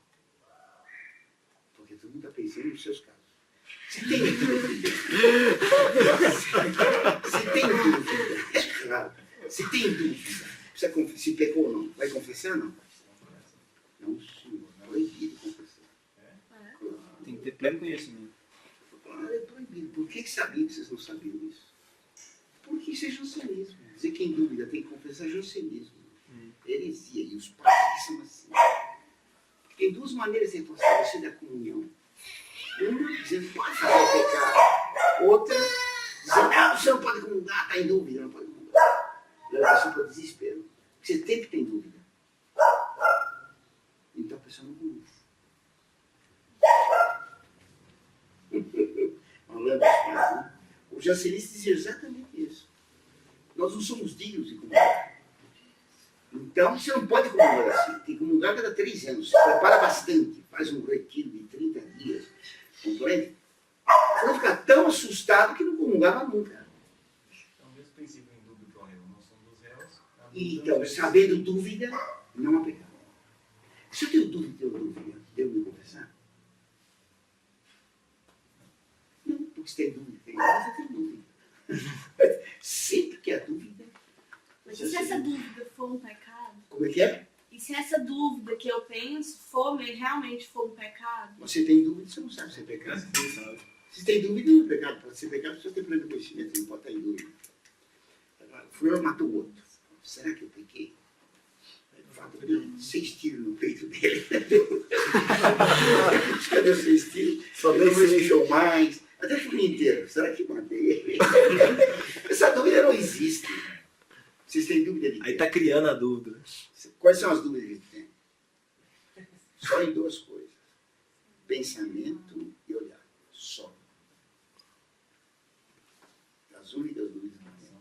Porque todo mundo está pensando nos seus casos. Se tem dúvida, é claro, se tem dúvida, precisa se pecou ou não, vai confessar ou não? Não, senhor, é proibido confessar. Claro. Tem que ter pleno conhecimento. Claro, é proibido. Por que sabia que vocês não sabiam isso? Porque isso é jansenismo. Dizer que em dúvida tem que confessar é jansenismo. Heresia. E os pais são assim. Tem duas maneiras de estabelecer a comunhão. Uma, dizendo que pode fazer o pecado. Outra, dizendo, não, você não pode comungar, está em dúvida, não pode comungar. Leva a pessoa para o desespero. Porque você sempre tem dúvida. Então a pessoa não comunga. Falando dos pais, né? O jansenista dizia exatamente isso. Nós não somos dignos de comungar. Então você não pode comungar assim. Tem que comungar cada 3 anos. Se prepara bastante. Faz um retiro de 30 dias. Compreende? Você vai ficar tão assustado que não comungava nunca. Então, o mesmo princípio em dúvida que o réu. Nós somos os réus. Então, sabendo dúvida, não há pecado. Se eu tenho dúvida, devo me confessar? Não, porque se tem dúvida, você tem dúvida. Sempre que há dúvida. Mas e se essa dúvida for um pecado? Como é que é? E se essa dúvida que eu penso realmente for um pecado? Você tem dúvida, você não sabe se é pecado. Se tem dúvida, não é pecado. Pode ser pecado, você tem pleno conhecimento, não pode estar em dúvida. Fulano matou o outro. Será que eu pequei? O fato de 6 tiros no peito dele. Cadê os 6 tiros? Só Deus não deixou mais. Até o filho inteiro. Será que matei ele? Essa dúvida não existe. Vocês têm dúvida de quê? Aí tá criando a dúvida. Quais são as dúvidas que a gente tem? Só em 2 coisas. Pensamento e olhar. Só. As únicas dúvidas que tem.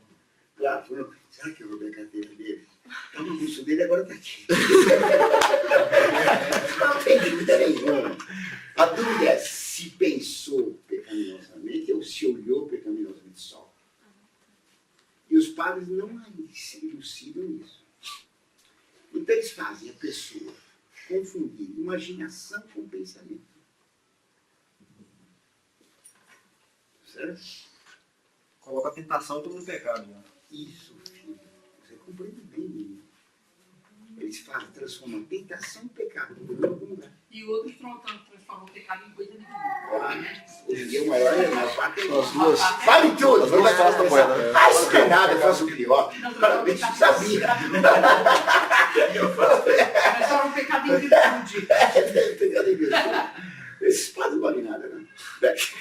Claro, foram, será que eu roubei a carteira dele? Estava no bolso dele, agora está aqui. Não tem dúvida nenhuma. A dúvida é se pensou pecaminosamente ou se olhou pecaminosamente só. E os padres não se elucidam nisso. Então eles fazem a pessoa confundir imaginação com pensamento. Certo? Coloca a tentação como um pecado. Né? Isso, filho. Você compreende bem, menino. Eles fazem, transformam tentação em pecado. E outros transformam o pecado em coisa nenhuma. Hoje em dia o maior parte é As duas. Vale tudo! As duas faces da moeda. Ah, isso não é nada, eu faço o pior. Parabéns, eu sabia. Transforma o pecado em virtude. Pecado em virtude. Esses padres não valem nada, não. O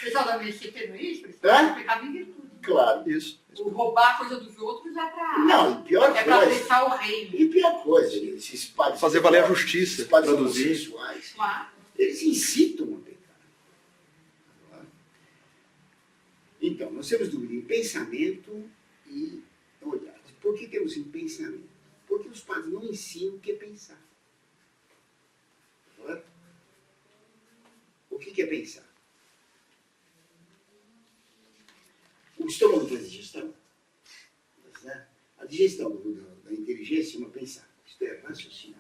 pessoal da MST não é isso? Eles Hã? transformam o pecado em virtude. Claro. Isso. O roubar a coisa dos outros é pra... Não, e pior É pra coisa. apressar o reino. E pior coisa, esses padres. Fazer valer a justiça, Esses padres traduzir. homossexuais, Claro. eles incitam a pecar. Claro. Então, nós temos dúvida em pensamento e olhar. Por que temos em pensamento? Porque os padres não ensinam o que é pensar. Claro? O que é pensar? O estômago faz digestão. A digestão da inteligência é uma pensar. Isto é raciocinar.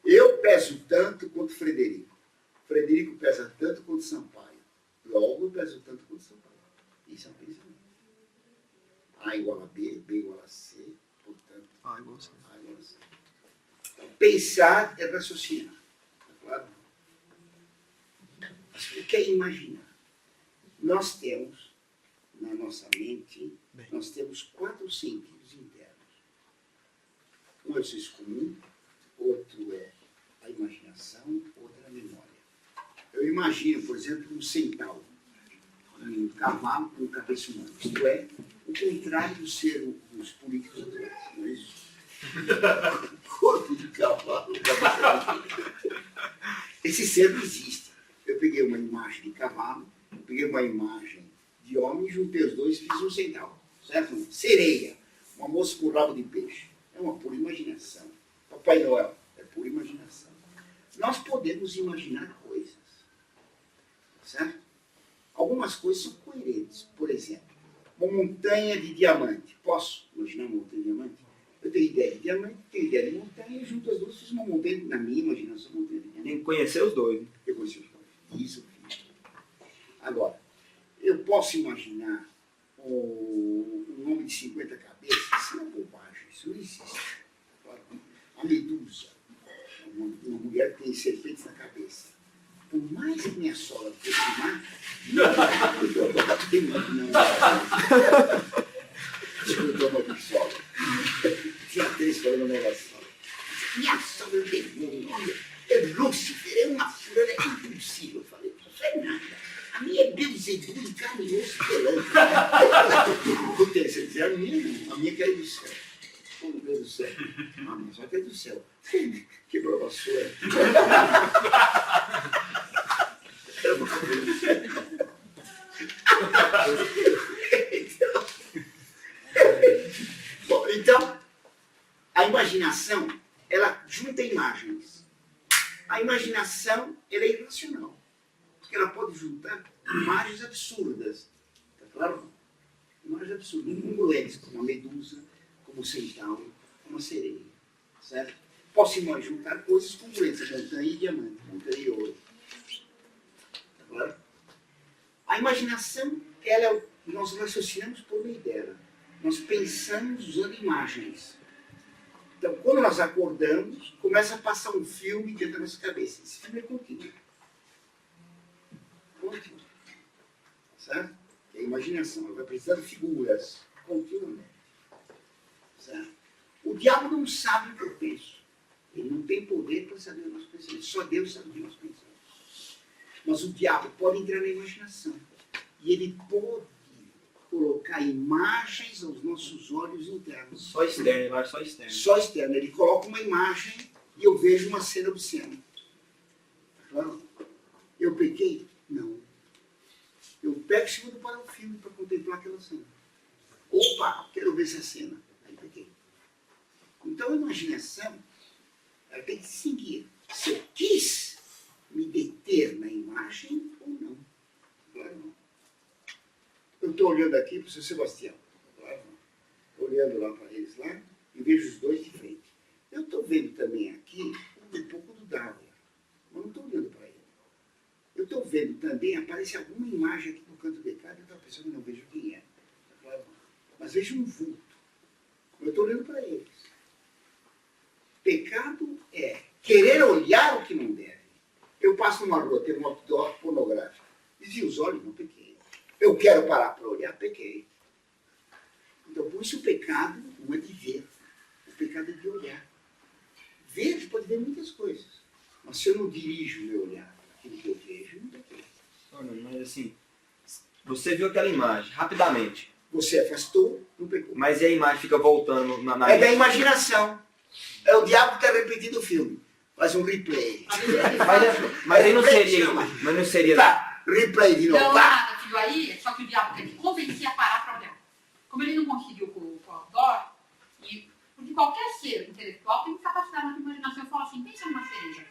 Eu peso tanto quanto Frederico. Frederico pesa tanto quanto Sampaio. Logo eu peso tanto quanto Sampaio. Isso é um pensamento. A igual a B, B igual a C, portanto, Ah, igual a C. A igual Pensar é raciocinar. Tá claro? Mas o que é imaginar? Nós temos, na nossa mente, nós temos 4 sentidos internos. Um é o senso comum, outro é a imaginação, outro é a memória. Eu imagino, por exemplo, um centauro, um cavalo com cabeça humana. Isto é, o contrário do ser os políticos atuais. Não é isso? Corpo de cavalo. Esse ser não existe. Eu peguei uma imagem de cavalo, peguei uma imagem de homem, juntei os dois e fiz um centauro. Certo? Sereia, uma moça com rabo de peixe. É uma pura imaginação. Papai Noel, é pura imaginação. Nós podemos imaginar coisas. Certo? Algumas coisas são coerentes. Por exemplo, uma montanha de diamante. Posso imaginar uma montanha de diamante? Eu tenho ideia de diamante, tenho ideia de montanha, junto as duas fiz uma montanha, na minha imaginação, uma montanha de diamante. Tem que conhecer os dois. Eu conheci os dois. Isso eu fiz. Agora, eu posso imaginar um homem de 50 cabeças? Isso é uma bobagem, isso não existe. A medusa, uma mulher que tem serpentes na cabeça. Por mais que minha sogra aproximar, não tem muito, não. Desculpa, uma sogra. Tinha 3 falando na minha sogra. Minha sogra é um demônio, olha, é Lúcifer, é uma fura, é impossível. Eu falei, não é nada. A minha é Beuzebu de carne e osso pelante. Você dizer, a minha caiu do céu. Como caiu do céu? A minha só caiu do céu. Quebrou a vassoura. Bom, então, a imaginação, ela junta imagens. A imaginação, ela é irracional. Porque ela pode juntar imagens absurdas. Tá claro? Imagens absurdas. Incongruentes, como uma medusa, como um centauro, como uma sereia. Certo? Posso juntar coisas congruentes. Montanha e diamante, montanha e ouro. Tá claro? A imaginação, nós raciocinamos por meio dela. Nós pensamos usando imagens. Então, quando nós acordamos, começa a passar um filme dentro da nossa cabeça. Esse filme é contínuo. Contínuo. Certo? É a imaginação. Ela vai precisar de figuras continuamente. Certo? O diabo não sabe o que eu penso. Ele não tem poder para saber o nosso pensamento. Só Deus sabe o que nós pensamos. Mas o diabo pode entrar na imaginação. E ele pode colocar imagens aos nossos olhos internos. Só externo, imagem só externo. Só externo. Ele coloca uma imagem e eu vejo uma cena obscena. Claro? Eu pequei? Não. Eu pego e segundo para o filme para contemplar aquela cena. Opa, quero ver essa cena. Aí pequei. Então a imaginação, ela tem que seguir. Se eu quis me deter na imagem ou não. Claro não. Eu estou olhando aqui para o seu Sebastião. Claro não. Olhando lá para eles lá e vejo os dois de frente. Eu estou vendo também aqui um pouco do Dávila, mas não estou olhando para ele. Eu estou vendo também, aparece alguma imagem aqui no canto de cá, eu estava pensando que não vejo quem é. Claro não. Mas vejo um vulto. Eu estou olhando para eles. Pecado é querer olhar o que não deve. Eu passo numa rua, tem um outdoor pornográfico. Desvio os olhos, não pequei. Eu quero parar para olhar, pequei. Então, por isso o pecado não é de ver. O pecado é de olhar. Ver pode ver muitas coisas. Mas se eu não dirijo o meu olhar aquilo que eu vejo, eu não pequei. Mas assim, você viu aquela imagem, rapidamente. Você afastou, não pecou. Mas e a imagem fica voltando na É da imaginação. É o diabo que está repetindo o filme. Faz um replay. Mas aí não seria. Mas não seria. Tá, replay de novo. Não, Tá. nada, aquilo aí, só que o diabo tem que convencer a parar para olhar. Como ele não conseguiu com o outdoor, porque qualquer ser intelectual tem capacidade de imaginação. Eu falo assim, pensa numa cereja.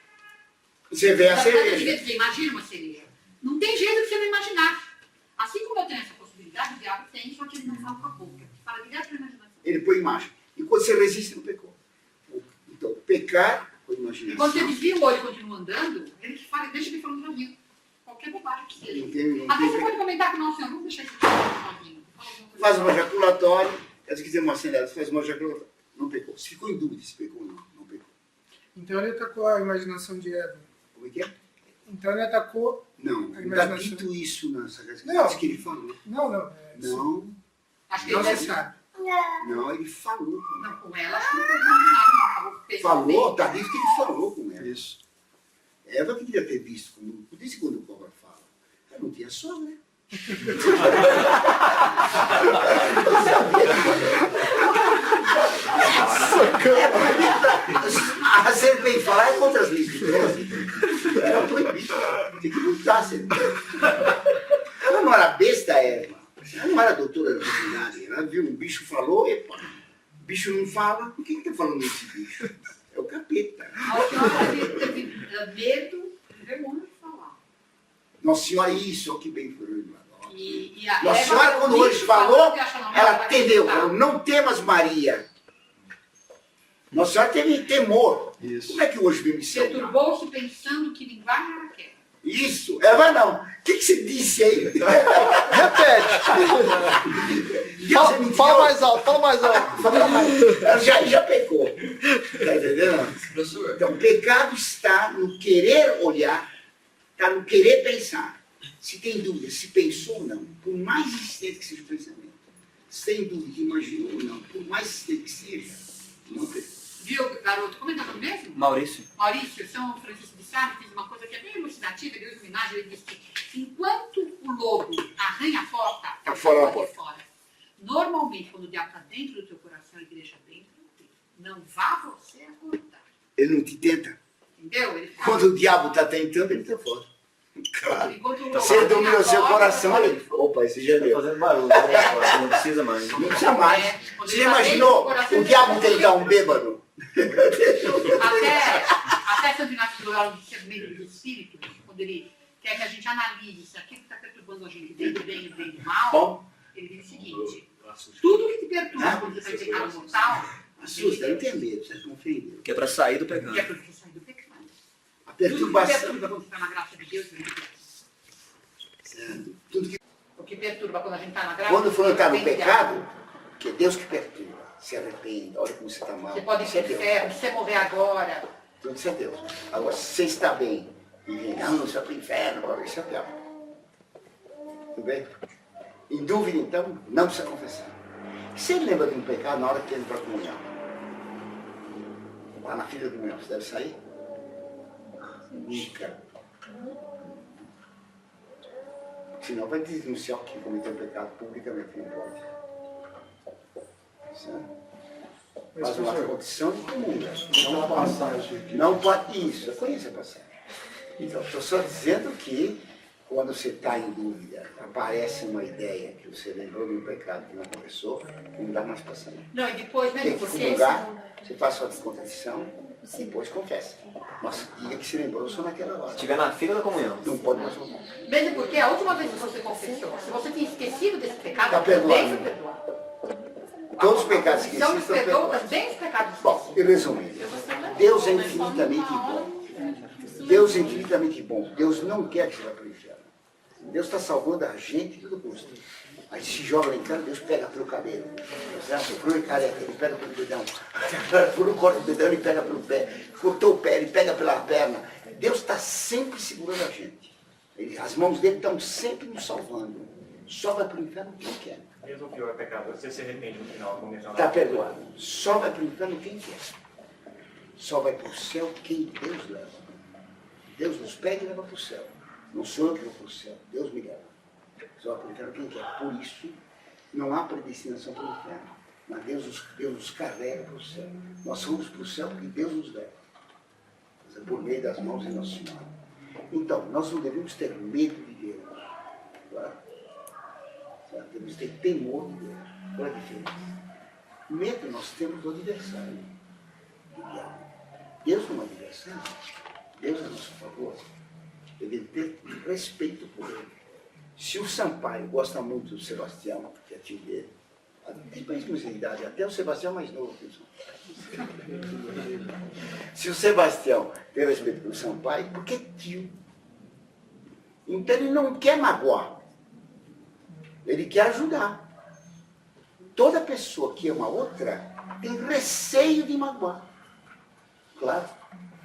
Você vê a Você cereja. imagina uma cereja. Não tem jeito de você não imaginar. Assim como eu tenho essa possibilidade, o diabo tem, só que ele não fala com a boca. Ele fala direto com a imaginação. Ele põe imagem. E quando você resiste, não pecou. Então, pecar com imaginação. E quando você desvia o olho e continua andando, ele que fala, deixa ele falando sozinho. Qualquer bobagem que seja. Até você pode comentar com o nosso senhor, não deixa ele falando sozinho. Faz uma ejaculatória, se quiser uma acelera, faz uma ejaculatória. Não pecou. Se ficou em dúvida se pecou ou não, não pecou. Então ele atacou a imaginação de Eva. Como é que é? Então ele atacou... Não, A não está imaginação. dito isso nessa Não. que ele falou. Não. Não, Acho que Não ele se sabe. não, ele falou. Não, com ela, acho que não foi não falou. Falou, está dito que ele falou com ela. Isso. Eva que devia ter visto, como, por isso quando o cobra fala. Ela não tinha sogra. A serpente falar é contra as leis de Deus. Era proibido. Tem que lutar, serpente. Ela não era besta, Eva. Ela não era doutora da divindade. Ela viu um bicho, falou, epa, o bicho não fala. Por que está falando desse bicho? É o capeta. A outra teve medo do demônio de falar. Nossa Senhora, isso, ó, que bem foi. E a Nossa Eva, Senhora, quando o hoje bicho falou, que acha normal, ela vai entendeu. acreditar. Falou, não temas, Maria. Nossa Senhora teve temor. Isso. Como é que hoje vem me salvar? Perturbou-se pensando que linguagem era aquela. Isso. Ela vai não. O que você disse aí? Repete. Deus é mentiroso. Fala mais alto, fala mais alto. Fala mais. Ela já pecou. Tá entendendo? Professor, Então, o pecado está no querer olhar, está no querer pensar. Se tem dúvida, se pensou ou não, por mais insistente que seja o pensamento, sem dúvida, imaginou ou não, por mais insistente que seja, não tem. Viu, garoto? Como é que é o nome mesmo? Maurício. Maurício, São Francisco de Sales fez uma coisa que é bem elucidativa, Deus iluminado, ele disse que enquanto o lobo arranha a porta, Tá fora da aqui porta. fora. Normalmente, quando o diabo está dentro do teu coração, a igreja dentro, não vá você acordar. Ele não te tenta. Entendeu? Ele fala, Quando o diabo está tentando, ele está fora. Claro. enquanto o lobo Se ele arranha domina a o seu porta, coração, ele... Opa, esse já Tá deu. fazendo barulho, né? Não precisa mais. Não precisa mais. Quando Você ele já tá imaginou dentro do coração, o diabo ele tentar um bêbado? Até Santo Inácio do Loyola, no discernimento do espírito, quando ele quer que a gente analise se aquilo que está perturbando a gente vem do bem e vem do mal, Bom, ele diz o seguinte: tudo que te perturba quando você vai pecar no mortal, assusta, não tem medo, você não ofendeu. Que é pra sair do pecado. que é para você sair do pecado. A Tudo que perturbação, perturba quando você está na graça de Deus, vem de Deus. certo? Tudo que, O que perturba quando a gente está na graça quando de for Deus, entrar no vem de pecado, que é Deus que perturba. Se arrependa, olha como você está mal. Você pode ir Isso é para o Deus. inferno, se você morrer agora. Tudo isso é Deus. Agora, se você está bem e vem, não, você vai para o inferno, agora isso é o diabo. Tudo bem? Em dúvida, então, não precisa confessar. Você lembra de um pecado na hora que entra para a comunhão? Está na fila da comunhão, você deve sair? Nunca. Senão vai denunciar que cometeu pecado publicamente, não pode. Certo? Faz uma condição de comunhão. Não passagem aqui. Não pode. Isso, eu conheço a passagem. Então, estou só dizendo que quando você está em dúvida, aparece uma ideia que você lembrou de um pecado que não confessou, não dá mais para sair. Não, e depois, Tem mesmo que porque. comungar, você faz sua contrição, depois confessa. Nossa, diga que se lembrou só naquela hora. Se estiver na fila da comunhão. Não pode mais voltar. Mesmo porque a última vez que você confessou, se você tinha esquecido desse pecado, Tá também perdoado. foi perdoado. Todos os pecados Então esquecidos nos estão perdoa perdoados. também os pecados Bom, esquecidos. e resumindo, Deus é infinitamente bom. Deus é infinitamente bom. Deus não quer que você vá para o inferno. Deus está salvando a gente de todo custo. Aí se joga lá em casa, Deus pega pelo cabelo. Furou e careca, ele pega pelo dedão. Furou, corta o dedão, ele pega pelo pé. Cortou o pé, ele pega pela perna. Deus está sempre segurando a gente. As mãos dele estão sempre nos salvando. Só vai para o inferno quem quer. Mesmo o pior pecador, você se arrepende no final, começando Está perdoado. Só vai para o inferno quem quer. Só vai para o céu quem Deus leva. Deus nos pede e leva para o céu. Não sou eu que vou para o céu, Deus me leva. Só vai para o inferno quem quer. Por isso, não há predestinação para o inferno. Mas Deus nos carrega para o céu. Nós vamos para o céu porque Deus nos leva. Por meio das mãos de Nosso Senhor. Então, nós não devemos ter medo de Deus. Claro? Temos que ter temor de Deus. Qual é a diferença? Medo nós temos do adversário. Do diabo. Deus não é adversário. Deus é a nosso favor. Devemos ter respeito por ele. Se o Sampaio gosta muito do Sebastião, que é tio dele, desde a mesma idade, até o Sebastião mais novo que o Sampaio. Se o Sebastião tem respeito pelo Sampaio, porque é tio. Então ele não quer magoar. Ele quer ajudar. Toda pessoa que ama outra tem receio de magoar. Claro.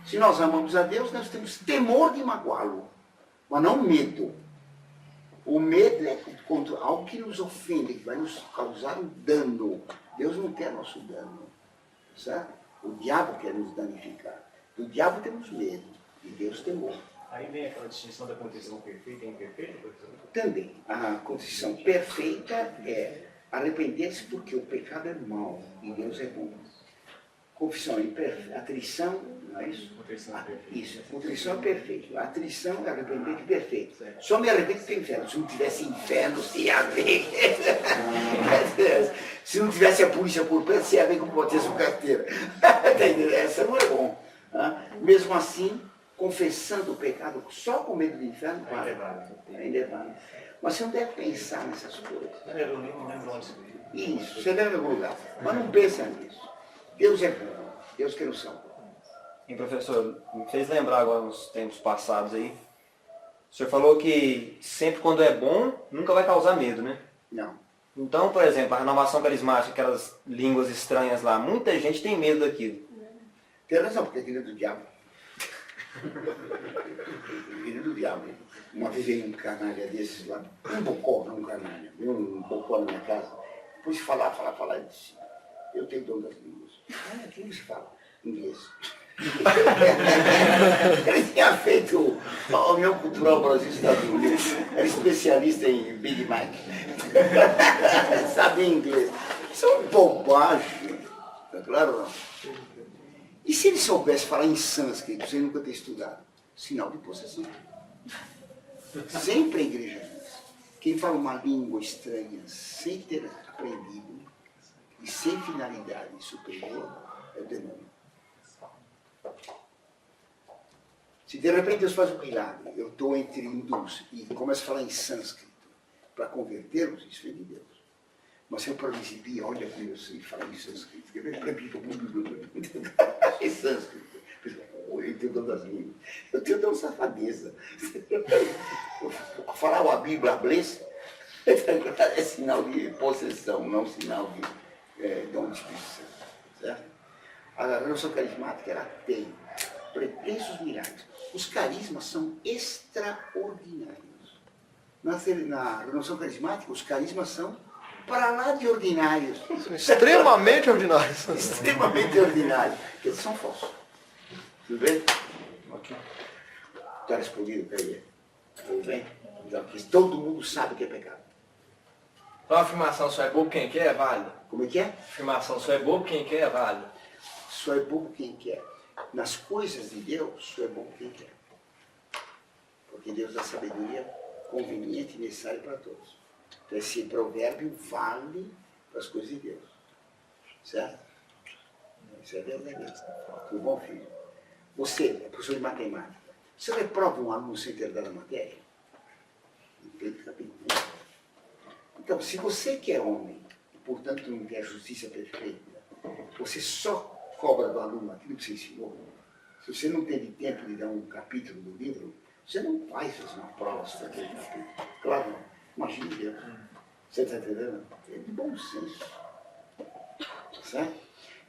Se nós amamos a Deus, nós temos temor de magoá-lo, mas não medo. O medo é contra algo que nos ofende, que vai nos causar um dano. Deus não quer nosso dano, certo? O diabo quer nos danificar. Do diabo temos medo, de Deus temor. Aí vem aquela distinção da contrição perfeita e imperfeita, professor? Também, a contrição perfeita é arrepender-se porque o pecado é mau e Deus é bom. Confissão é imperfeita, atrição, não é isso? Contrição perfeita. Isso, a contrição é perfeita. A atrição é arrependimento perfeito. Só me arrependo do inferno. Se não tivesse inferno, você ia ver. Se não tivesse a polícia por perto, você ia ver como pode ter sua carteira. Essa não é bom. Mesmo assim, confessando o pecado só com medo do inferno, vale. Ainda é válido. Mas você não deve pensar nessas coisas. Eu não lembro onde você viu. Isso, você deve em algum lugar. Mas não pensa nisso. Deus é bom. Deus quer o salvo. E professor, me fez lembrar agora nos tempos passados aí. O senhor falou que sempre quando é bom, nunca vai causar medo, né? Não. Então, por exemplo, a renovação carismática, aquelas línguas estranhas lá, muita gente tem medo daquilo. Tem razão, porque é filho do diabo. Filho do diabo. Uma vez veio um canalha desses lá, um bocó, não um canalha, veio um bocó na minha casa, depois de falar, e disse, eu tenho dom das línguas. Ah, que você fala? Inglês. Ele tinha feito a União Cultural Brasil Estados Unidos, era especialista em Big Mac. Sabia inglês. Isso é uma bobagem. Tá claro não? E se ele soubesse falar em sânscrito, sem nunca ter estudado? Sinal de possessão. Sempre a igreja diz. Quem fala uma língua estranha sem ter aprendido e sem finalidade superior é o demônio. Se de repente Deus faz um milagre, eu estou entre hindus e começo a falar em sânscrito para convertê-los, isso vem de Deus. Mas se eu para exibir, olha como eu sei falar em sânscrito, em sânscrito. Eu tenho dom das línguas. Eu tenho dom de safadeza. Falar a Bíblia bless é sinal de possessão, não sinal de dom de Espírito Santo. Certo? A renovação carismática, ela tem pretensos milagres. Os carismas são extraordinários. Na renovação carismática, os carismas são para lá de ordinários. São extremamente ordinários. Extremamente ordinários. Porque eles são falsos. Tudo bem? Ok. Está respondido, peraí. Tudo bem? Então, todo mundo sabe que é pecado. Então a afirmação só é bobo quem quer, é válida? Como é que é? A afirmação só é bobo quem quer, é válida? Só é bobo quem quer. Nas coisas de Deus, só é bobo quem quer. Porque Deus dá sabedoria conveniente e necessária para todos. Então esse provérbio vale para as coisas de Deus. Certo? Isso é verdadeiro. Tudo bom, filho? Você é professor de matemática. Você reprova um aluno sem ter dado a matéria? Não tem que saber. Então, se você que é homem, e portanto não quer justiça perfeita, você só cobra do aluno aquilo que você ensinou. Se você não teve tempo de dar um capítulo do livro, você não vai fazer uma prova sobre aquele capítulo. Claro, não. Imagine Deus. Você está entendendo? É de bom senso. Certo?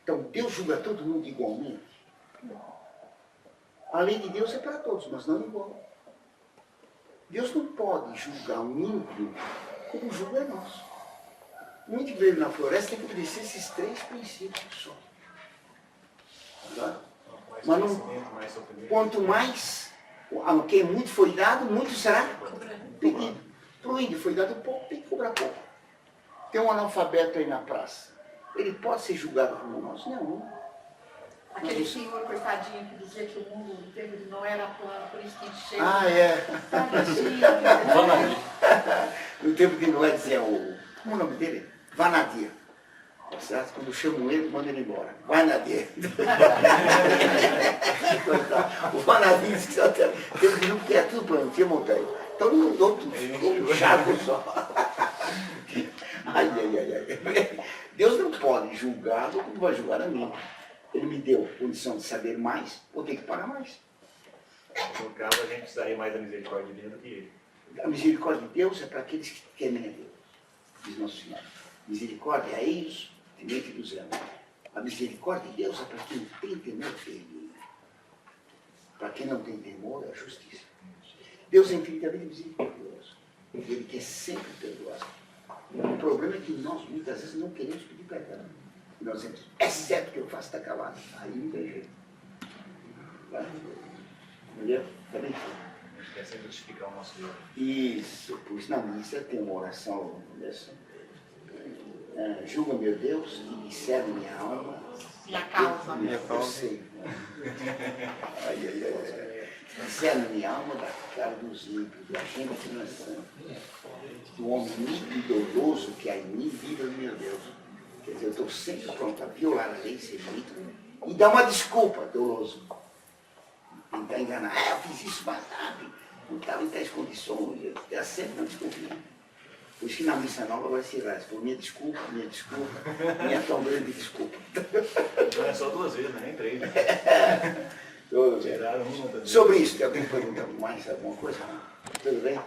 Então, Deus julga todo mundo igualmente. A lei de Deus é para todos, mas não igual. Deus não pode julgar um ímpio como julga nós. Um ímpio veio na floresta tem que obedecer esses 3 princípios só. Tá? Mas não, quanto mais a quem muito foi dado, muito será pedido. Para o índio foi dado pouco, tem que cobrar pouco. Tem um analfabeto aí na praça. Ele pode ser julgado como nós? Não. Aquele senhor, coitadinho, que dizia que o mundo no tempo de Noé era plano, por isso que encheu. Ah, é. Vanadia. No tempo de Noé dizia como o nome dele? Vanadia. Certo? Quando chamam ele, manda ele embora. Vanadia. O Vanadia disse que só teve que era tudo plano, tinha montanha. Então não mudou tudo, ficou um charco só. Ai. Deus não pode julgá-lo como vai julgar a mim. Ele me deu condição de saber mais, vou ter que pagar mais. No caso, a gente precisaria mais da misericórdia de Deus do que ele. A misericórdia de Deus é para aqueles que querem a Deus, diz Nosso Senhor. Misericórdia é isso, temente dos ama. A misericórdia de Deus é para quem tem temor dele. Para quem não tem temor, é a justiça. Deus é infinitamente misericordioso. Ele quer sempre perdoar. O problema é que nós, muitas vezes, não queremos pedir perdão. Nós dizemos, é certo que eu faço da calada. Aí não tem jeito. Entendeu? Tá bem? Esquece de justificar o nosso Deus. Isso, pois na missa tem uma oração dessa. Julga meu Deus e discerne minha alma. E a causa. Eu sei. Discerne minha alma da cara dos ímpios, da gente que não é santo. Do homem ímpio e doloso que há em mim, livra meu Deus. Quer dizer, eu estou sempre pronto a violar a lei, ser bonito, e dar uma desculpa, doloso. Tentar enganar. Eu fiz isso, mas sabe, não estava em tais condições, era sempre uma desculpinha. Por isso que na missa nova vai ser lá, por minha desculpa, minha tão grande desculpa. Não é só 2 vezes, nem 3. Tudo bem. Tiraram uma também. Sobre isso, alguém pergunta mais alguma coisa? Tudo bem?